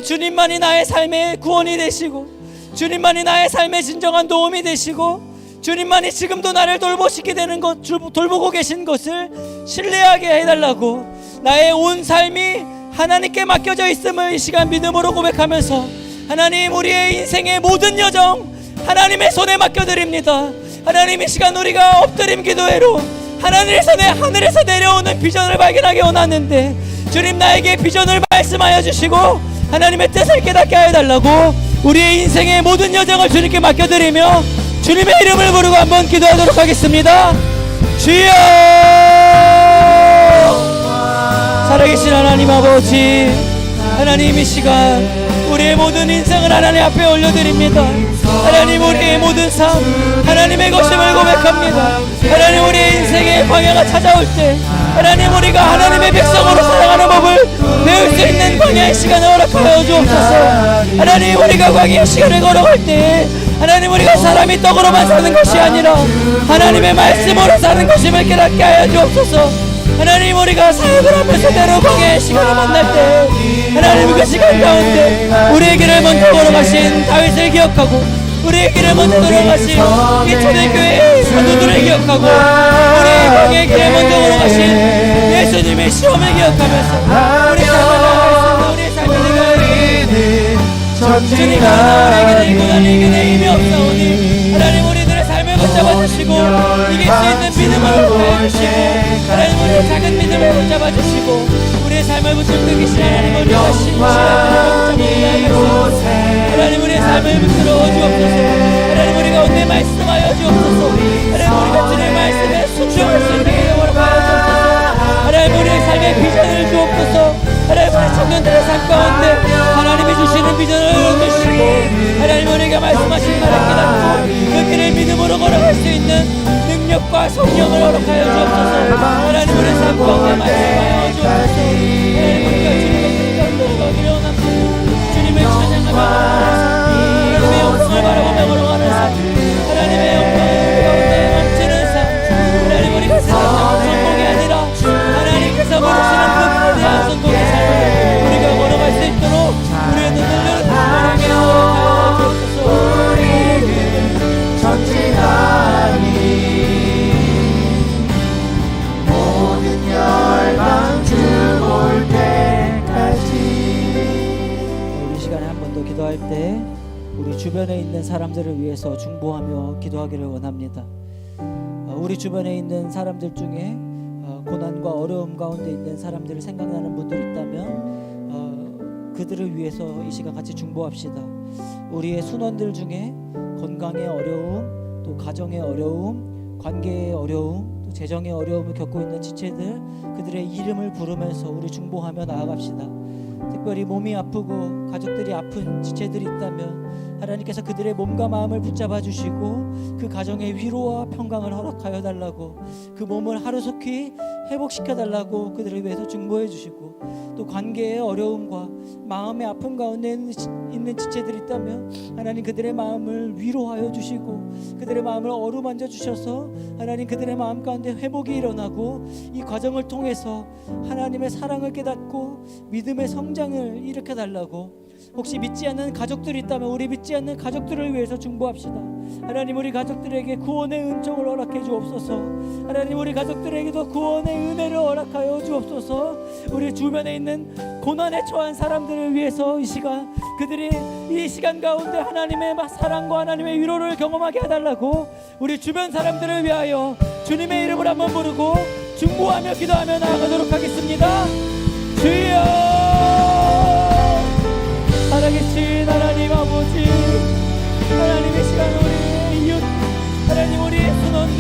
S4: 주님만이 나의 삶의 구원이 되시고 주님만이 나의 삶의 진정한 도움이 되시고 주님만이 지금도 나를 돌보시게 되는 것, 돌보고 계신 것을 신뢰하게 해달라고 나의 온 삶이 하나님께 맡겨져 있음을 이 시간 믿음으로 고백하면서 하나님, 우리의 인생의 모든 여정 하나님의 손에 맡겨드립니다. 하나님, 이 시간 우리가 엎드림 기도회로 하늘에서 내려오는 비전을 발견하기 원하는데 주님, 나에게 비전을 말씀하여 주시고 하나님의 뜻을 깨닫게 하여 달라고 우리의 인생의 모든 여정을 주님께 맡겨드리며 주님의 이름을 부르고 한번 기도하도록 하겠습니다. 주여, 살아계신 하나님 아버지, 하나님 이 시간 우리의 모든 인생을 하나님 앞에 올려드립니다. 하나님, 우리의 모든 삶 하나님의 것임을 고백합니다. 하나님, 우리의 인생의 광야가 찾아올 때 하나님, 우리가 하나님의 백성으로 살아가는 법을 배울 수 있는 광야의 시간을 허락하여 주옵소서. 하나님, 우리가 광야의 시간을 걸어갈 때 하나님, 우리가 사람이 떡으로만 사는 것이 아니라 하나님의 말씀으로 사는 것임을 깨닫게 하여 주옵소서. 하나님, 우리가 사역을 하면서 때로 광야의 시간을 만날 때 하나님, 그 시간 가운데 우리의 길을 먼저 걸어가신 다윗을 기억하고 우리의 길을 먼저 걸어가신 이 초대교회의 선두들을 기억하고 우리의 광야의 길을 먼저 걸어가신 예수님의 시험을 기억하면서 우리 삶을 나아가겠습니다. 우리의 삶을 나아가겠습니다. 주님, 우리에게는 고난에게는 힘이 없사오니 하나님, 우리들의 삶을 붙잡아주시고 이길 수 있는 믿음을 보여주시고 하나님, 우리의 작은 믿음을 붙잡아주시고 우리의 삶을 붙잡고 계신 하나님을 우리가 신실한 믿음을 붙잡고 하나님, 우리의 삶을 붙들어 주옵소서. 하나님, 우리가 오늘 말씀하여 주옵소서. 하나님, 우리가 주님의 말씀에 순종할 수 있게 허락하여 주옵소서. 하나님, 우리의 삶의 비전을 주옵소서. 하나님, 우리 청년들의 삶 가운데 하나님이 주시는 비전을 열어주시고 하나님, 우리가 말씀하신 말을 깨닫고 그 길을 믿음으로 걸어갈 수 있는 능력과 성령을 허락하여 주옵소서. 사람들을 위해서 중보하며 기도하기를 원합니다. 우리 주변에 있는 사람들 중에 고난과 어려움 가운데 있는 사람들을 생각나는 분들 있다면 그들을 위해서 이 시간 같이 중보합시다. 우리의 순원들 중에 건강의 어려움, 또 가정의 어려움, 관계의 어려움, 또 재정의 어려움을 겪고 있는 지체들, 그들의 이름을 부르면서 우리 중보하며 나아갑시다. 특별히 몸이 아프고 가족들이 아픈 지체들이 있다면 하나님께서 그들의 몸과 마음을 붙잡아 주시고 그 가정의 위로와 평강을 허락하여 달라고, 그 몸을 하루속히 회복시켜 달라고 그들을 위해서 중보해 주시고, 또 관계의 어려움과 마음의 아픔 가운데 있는 지체들이 있다면 하나님 그들의 마음을 위로하여 주시고 그들의 마음을 어루만져 주셔서 하나님 그들의 마음 가운데 회복이 일어나고 이 과정을 통해서 하나님의 사랑을 깨닫고 믿음의 성장을 일으켜 달라고, 혹시 믿지 않는 가족들이 있다면 우리 믿지 않는 가족들을 위해서 중보합시다. 하나님 우리 가족들에게 구원의 은총을 허락해 주옵소서. 하나님 우리 가족들에게도 구원의 은혜를 허락하여 주옵소서. 우리 주변에 있는 고난에 처한 사람들을 위해서 이 시간, 그들이 이 시간 가운데 하나님의 사랑과 하나님의 위로를 경험하게 해달라고 우리 주변 사람들을 위하여 주님의 이름을 한번 부르고 중보하며 기도하며 나아가도록 하겠습니다. 주여, 살아계신 하나님 아버지, 하나님의 시간 우리의 이웃, 하나님 우리의 순원들,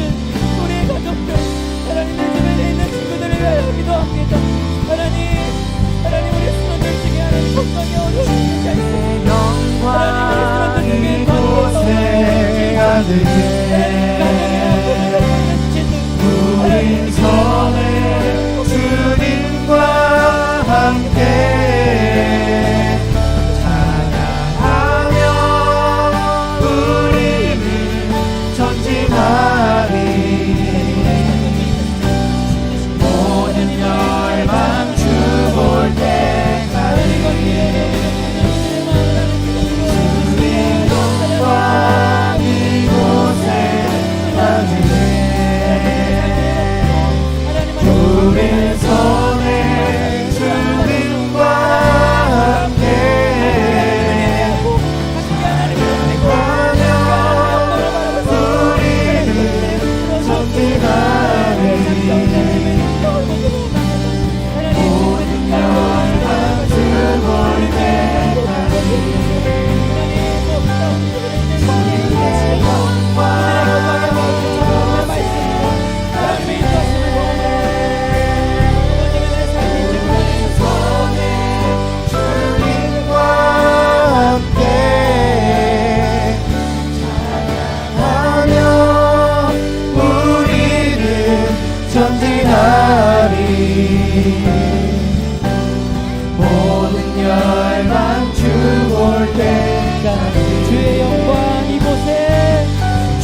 S4: 우리의 가족들, 하나님 내 주변에 있는 친구들을 위하여 기도합니다. 하나님 우리 순원들 중에 하나님 건강이 어려운 자가 있습니다. 하나님 우리 순원들 중에
S2: 우리 손에 주님과 함께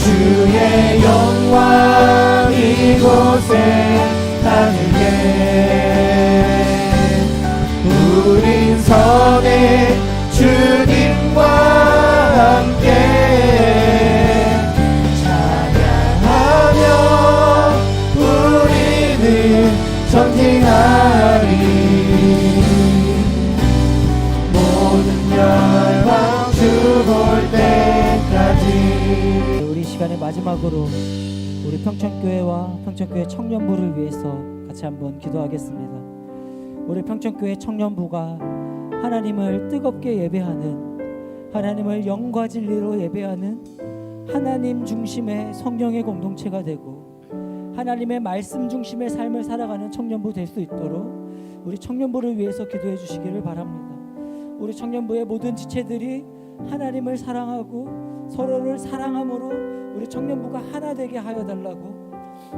S2: 주의 영광 이곳에 나누게 우린 선의 주님과 함께 찬양하며 우리는 전진하리 모든 열방 주 볼 때까지.
S4: 우리 시간의 마지막으로 우리 평천교회와 평천교회 청년부를 위해서 같이 한번 기도하겠습니다. 우리 평천교회 청년부가 하나님을 뜨겁게 예배하는, 하나님을 영과 진리로 예배하는 하나님 중심의 성령의 공동체가 되고 하나님의 말씀 중심의 삶을 살아가는 청년부 될 수 있도록 우리 청년부를 위해서 기도해 주시기를 바랍니다. 우리 청년부의 모든 지체들이 하나님을 사랑하고 서로를 사랑함으로 우리 청년부가 하나 되게 하여 달라고,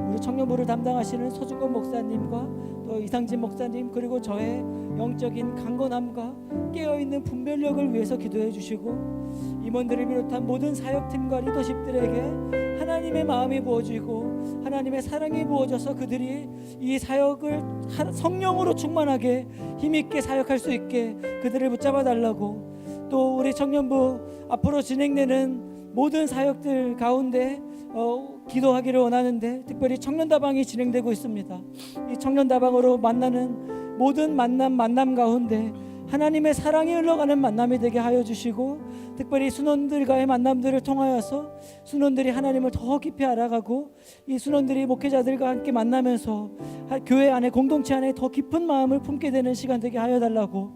S4: 우리 청년부를 담당하시는 서준건 목사님과 또 이상진 목사님, 그리고 저의 영적인 강건함과 깨어있는 분별력을 위해서 기도해 주시고, 임원들을 비롯한 모든 사역팀과 리더십들에게 하나님의 마음이 부어지고 하나님의 사랑이 부어져서 그들이 이 사역을 성령으로 충만하게 힘있게 사역할 수 있게 그들을 붙잡아 달라고, 또 우리 청년부 앞으로 진행되는 모든 사역들 가운데 기도하기를 원하는데, 특별히 청년다방이 진행되고 있습니다. 이 청년다방으로 만나는 모든 만남 가운데 하나님의 사랑이 흘러가는 만남이 되게 하여 주시고,
S5: 특별히 순원들과의 만남들을 통하여서 순원들이 하나님을 더 깊이 알아가고 이 순원들이 목회자들과 함께 만나면서 교회 안에 공동체 안에 더 깊은 마음을 품게 되는 시간 되게 하여 달라고,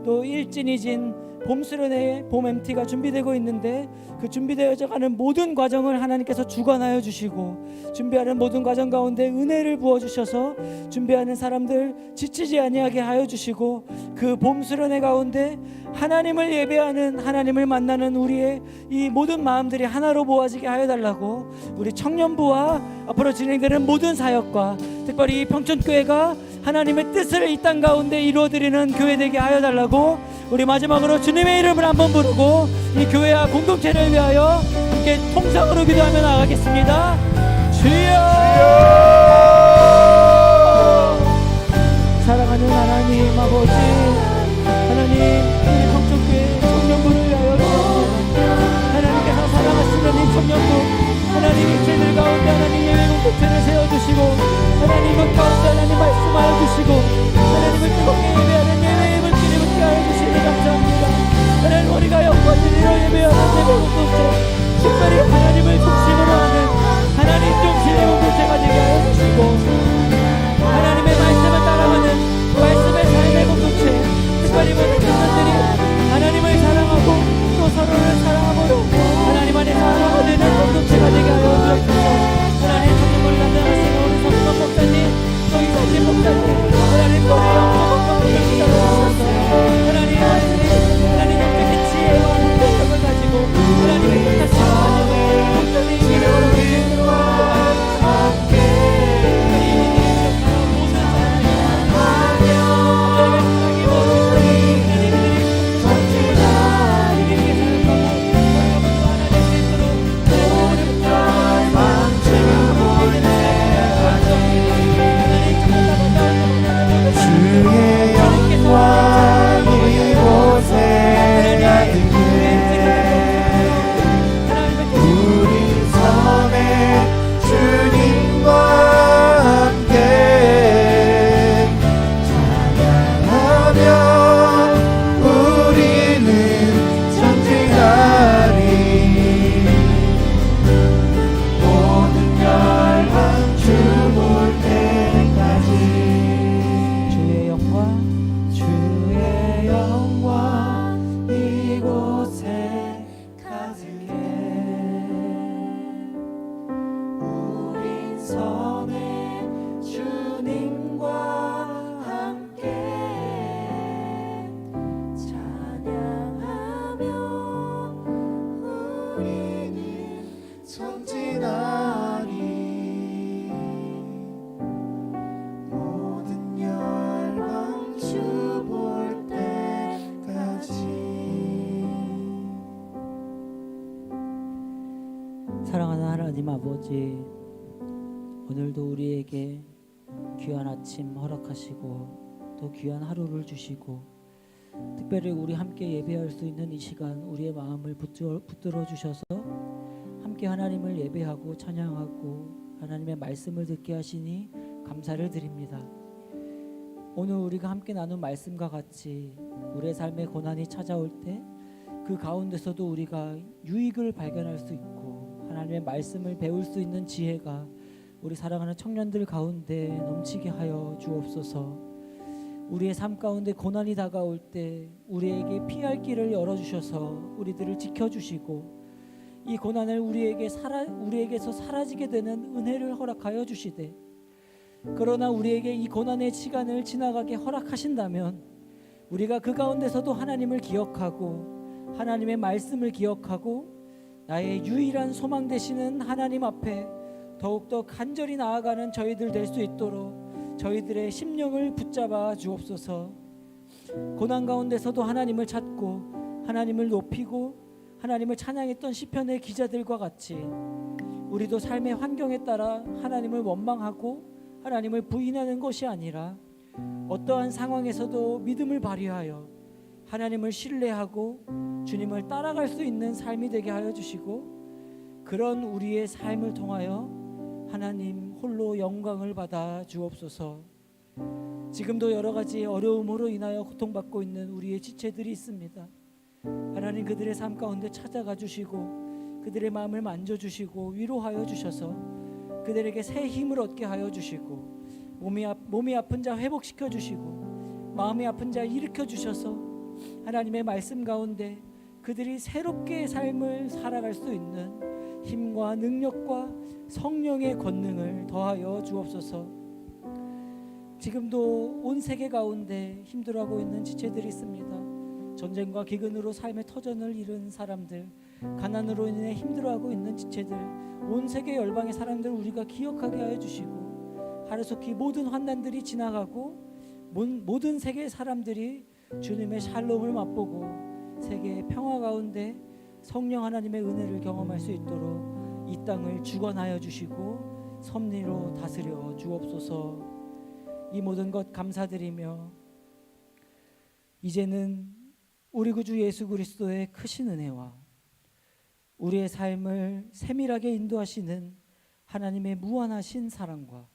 S5: 또 일진이진 봄수련회 봄 MT가 준비되고 있는데 그 준비되어져 가는 모든 과정을 하나님께서 주관하여 주시고 준비하는 모든 과정 가운데 은혜를 부어 주셔서 준비하는 사람들 지치지 아니하게 하여 주시고 그 봄수련회 가운데 하나님을 예배하는, 하나님을 만나는 우리의 이 모든 마음들이 하나로 모아지게 하여 달라고, 우리 청년부와 앞으로 진행되는 모든 사역과 특별히 이 평촌교회가 하나님의 뜻을 이 땅 가운데 이루어드리는 교회 되게 하여 달라고, 우리 마지막으로 주님의 이름을 한번 부르고 이 교회와 공동체를 위하여 함께 통성으로 기도하며 나가겠습니다. 주여! 사랑하는 하나님 아버지, 하나님 우리 평촌교회 청년부를 위하여 하나님께서 사랑하시는 이 청년부 하나님 이체들 가운데 하나님 예배 공동체를 세워주시고 하나님 그 가운데 하나님 말씀하여 주시고 하나님을 뜨겁게 예배하는 예배의 불길이 붙게 하여 주시니 감사합니다. 하나님 우리가 영광드리러 예배하는 예배 공동체, 특별히 하나님을 중심으로 하는 하나님 중심의 공동체가 되게 하여 주시고 하나님의 말씀을 따라가는 말씀의 삶의 공동체, 특별히 모든 청년들이 하나님을 사랑하고 또 서로를 사랑함으로 하나님 안에 하나가 되는 공동체가 되게 하여 주옵소서. 하나님 청년부를 담당하시는 우리 성경 목사님, 또 이사진 목사님, 하나님 또 영광을 기다려주셔서 하나님 하나님 영적인 지혜와 분별력을 가지고 하나님의 뜻하신 하나님의 목사님 이름으로 함께
S2: 주의 영광 이곳에 가득해 우리 섬에 주님과 함께 찬양하며 우리는 전진하리 모든 열방 주 볼 때까지 주의 영광 이곳에 가득해 우린 섬에 주님과 함께 찬양하며 우리는 전진하리 모든 열방 주 볼 때까지.
S5: 사랑하는 하나님 아버지, 오늘도 우리에게 귀한 아침 허락하시고 또 귀한 하루를 주시고 특별히 우리 함께 예배할 수 있는 이 시간 우리의 마음을 붙들어 주셔서 함께 하나님을 예배하고 찬양하고 하나님의 말씀을 듣게 하시니 감사를 드립니다. 오늘 우리가 함께 나눈 말씀과 같이 우리의 삶에 고난이 찾아올 때 그 가운데서도 우리가 유익을 발견할 수 있고 하나님의 말씀을 배울 수 있는 지혜가 우리 사랑하는 청년들 가운데 넘치게 하여 주옵소서. 우리의 삶 가운데 고난이 다가올 때 우리에게 피할 길을 열어주셔서 우리들을 지켜주시고 이 고난을 우리에게서 사라지게 되는 은혜를 허락하여 주시되, 그러나 우리에게 이 고난의 시간을 지나가게 허락하신다면 우리가 그 가운데서도 하나님을 기억하고 하나님의 말씀을 기억하고 나의 유일한 소망 되시는 하나님 앞에 더욱더 간절히 나아가는 저희들 될 수 있도록 저희들의 심령을 붙잡아 주옵소서. 고난 가운데서도 하나님을 찾고 하나님을 높이고 하나님을 찬양했던 시편의 기자들과 같이 우리도 삶의 환경에 따라 하나님을 원망하고 하나님을 부인하는 것이 아니라 어떠한 상황에서도 믿음을 발휘하여 하나님을 신뢰하고 주님을 따라갈 수 있는 삶이 되게 하여 주시고, 그런 우리의 삶을 통하여 하나님 홀로 영광을 받아 주옵소서. 지금도 여러 가지 어려움으로 인하여 고통받고 있는 우리의 지체들이 있습니다. 하나님 그들의 삶 가운데 찾아가 주시고 그들의 마음을 만져주시고 위로하여 주셔서 그들에게 새 힘을 얻게 하여 주시고 몸이 아픈 자 회복시켜 주시고 마음이 아픈 자 일으켜 주셔서 하나님의 말씀 가운데 그들이 새롭게 삶을 살아갈 수 있는 힘과 능력과 성령의 권능을 더하여 주옵소서. 지금도 온 세계 가운데 힘들어하고 있는 지체들이 있습니다. 전쟁과 기근으로 삶의 터전을 잃은 사람들, 가난으로 인해 힘들어하고 있는 지체들, 온 세계 열방의 사람들 우리가 기억하게 하여 주시고 하루속히 모든 환난들이 지나가고 모든 세계의 사람들이 주님의 샬롬을 맛보고 세계의 평화 가운데 성령 하나님의 은혜를 경험할 수 있도록 이 땅을 주관하여 주시고 섭리로 다스려 주옵소서. 이 모든 것 감사드리며 이제는 우리 구주 예수 그리스도의 크신 은혜와 우리의 삶을 세밀하게 인도하시는 하나님의 무한하신 사랑과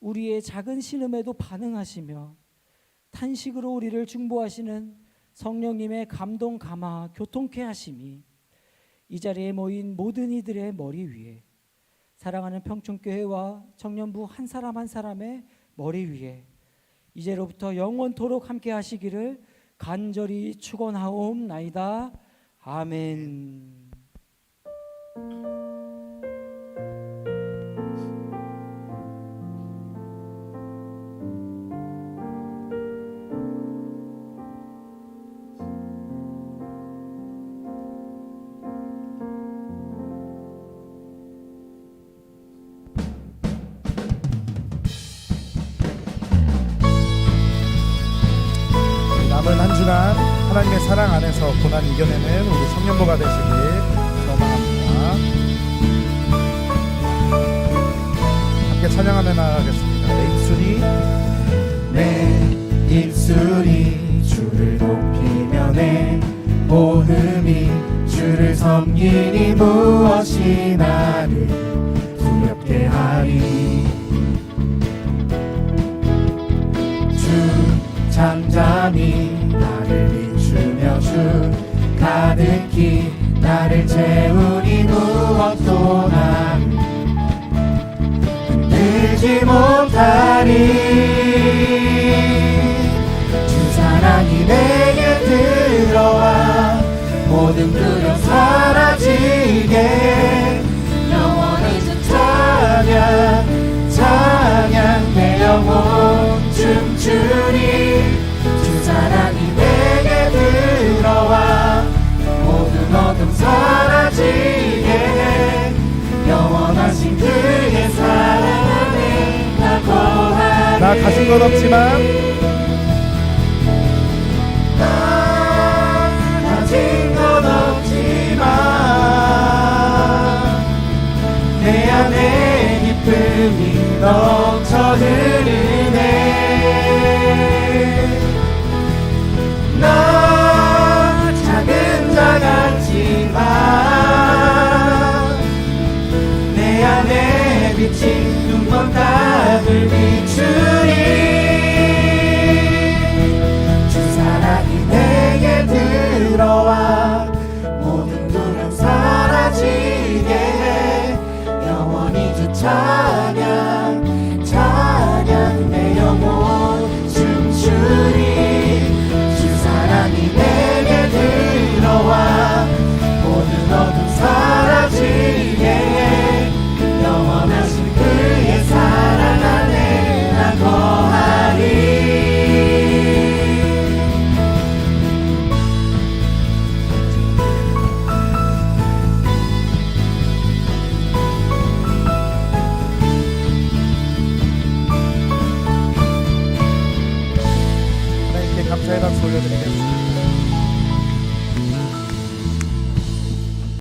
S5: 우리의 작은 신음에도 반응하시며 탄식으로 우리를 중보하시는 성령님의 감동 감화 교통케 하심이 이 자리에 모인 모든 이들의 머리 위에 사랑하는 평촌교회와 청년부 한 사람 한 사람의 머리 위에 이제로부터 영원토록 함께 하시기를 간절히 축원하옵나이다. 아멘.
S1: 남은 한 주간 하나님의 사랑 안에서 고난 이겨내는 우리 청년부가 되시길 소망합니다. 함께 찬양하며 나아가겠습니다. 내 입술이
S2: 주를 높이며 내 모음이 주를 섬기니 무엇이 나를 두렵게 하리. 주 잠잠히 나를 비추며 주 가득히 나를 채우니 무엇도 나를 흔들지 못하리. 주 사랑이 내게 들어와 모든 두려움 사라지게 영원히 주 찬양 찬양 내 영혼 춤추리. 주 사랑이 내게 들어와 모든 어둠 사라지게 영원하신 그의 사랑 안에 나 거하리.
S1: 나 가진 건 없지만
S2: 가진 건 없지만 내 안에 기쁨이 넘쳐 흐르네. 나 작은 자 같지만 내 안에 빛이 눈먼 땅을 비추리. 주 사랑이 내게 들어와 모든 두려움 사라지게 해 영원히 주 찬양 찬양 내 영혼 춤추리. 주 사랑이 내게 들어와 모든 어둠 사라지게 해 영원하신 그의 사랑 안에 나 거하리.
S1: 하나님께 감사의 박수 올려드리겠습니다.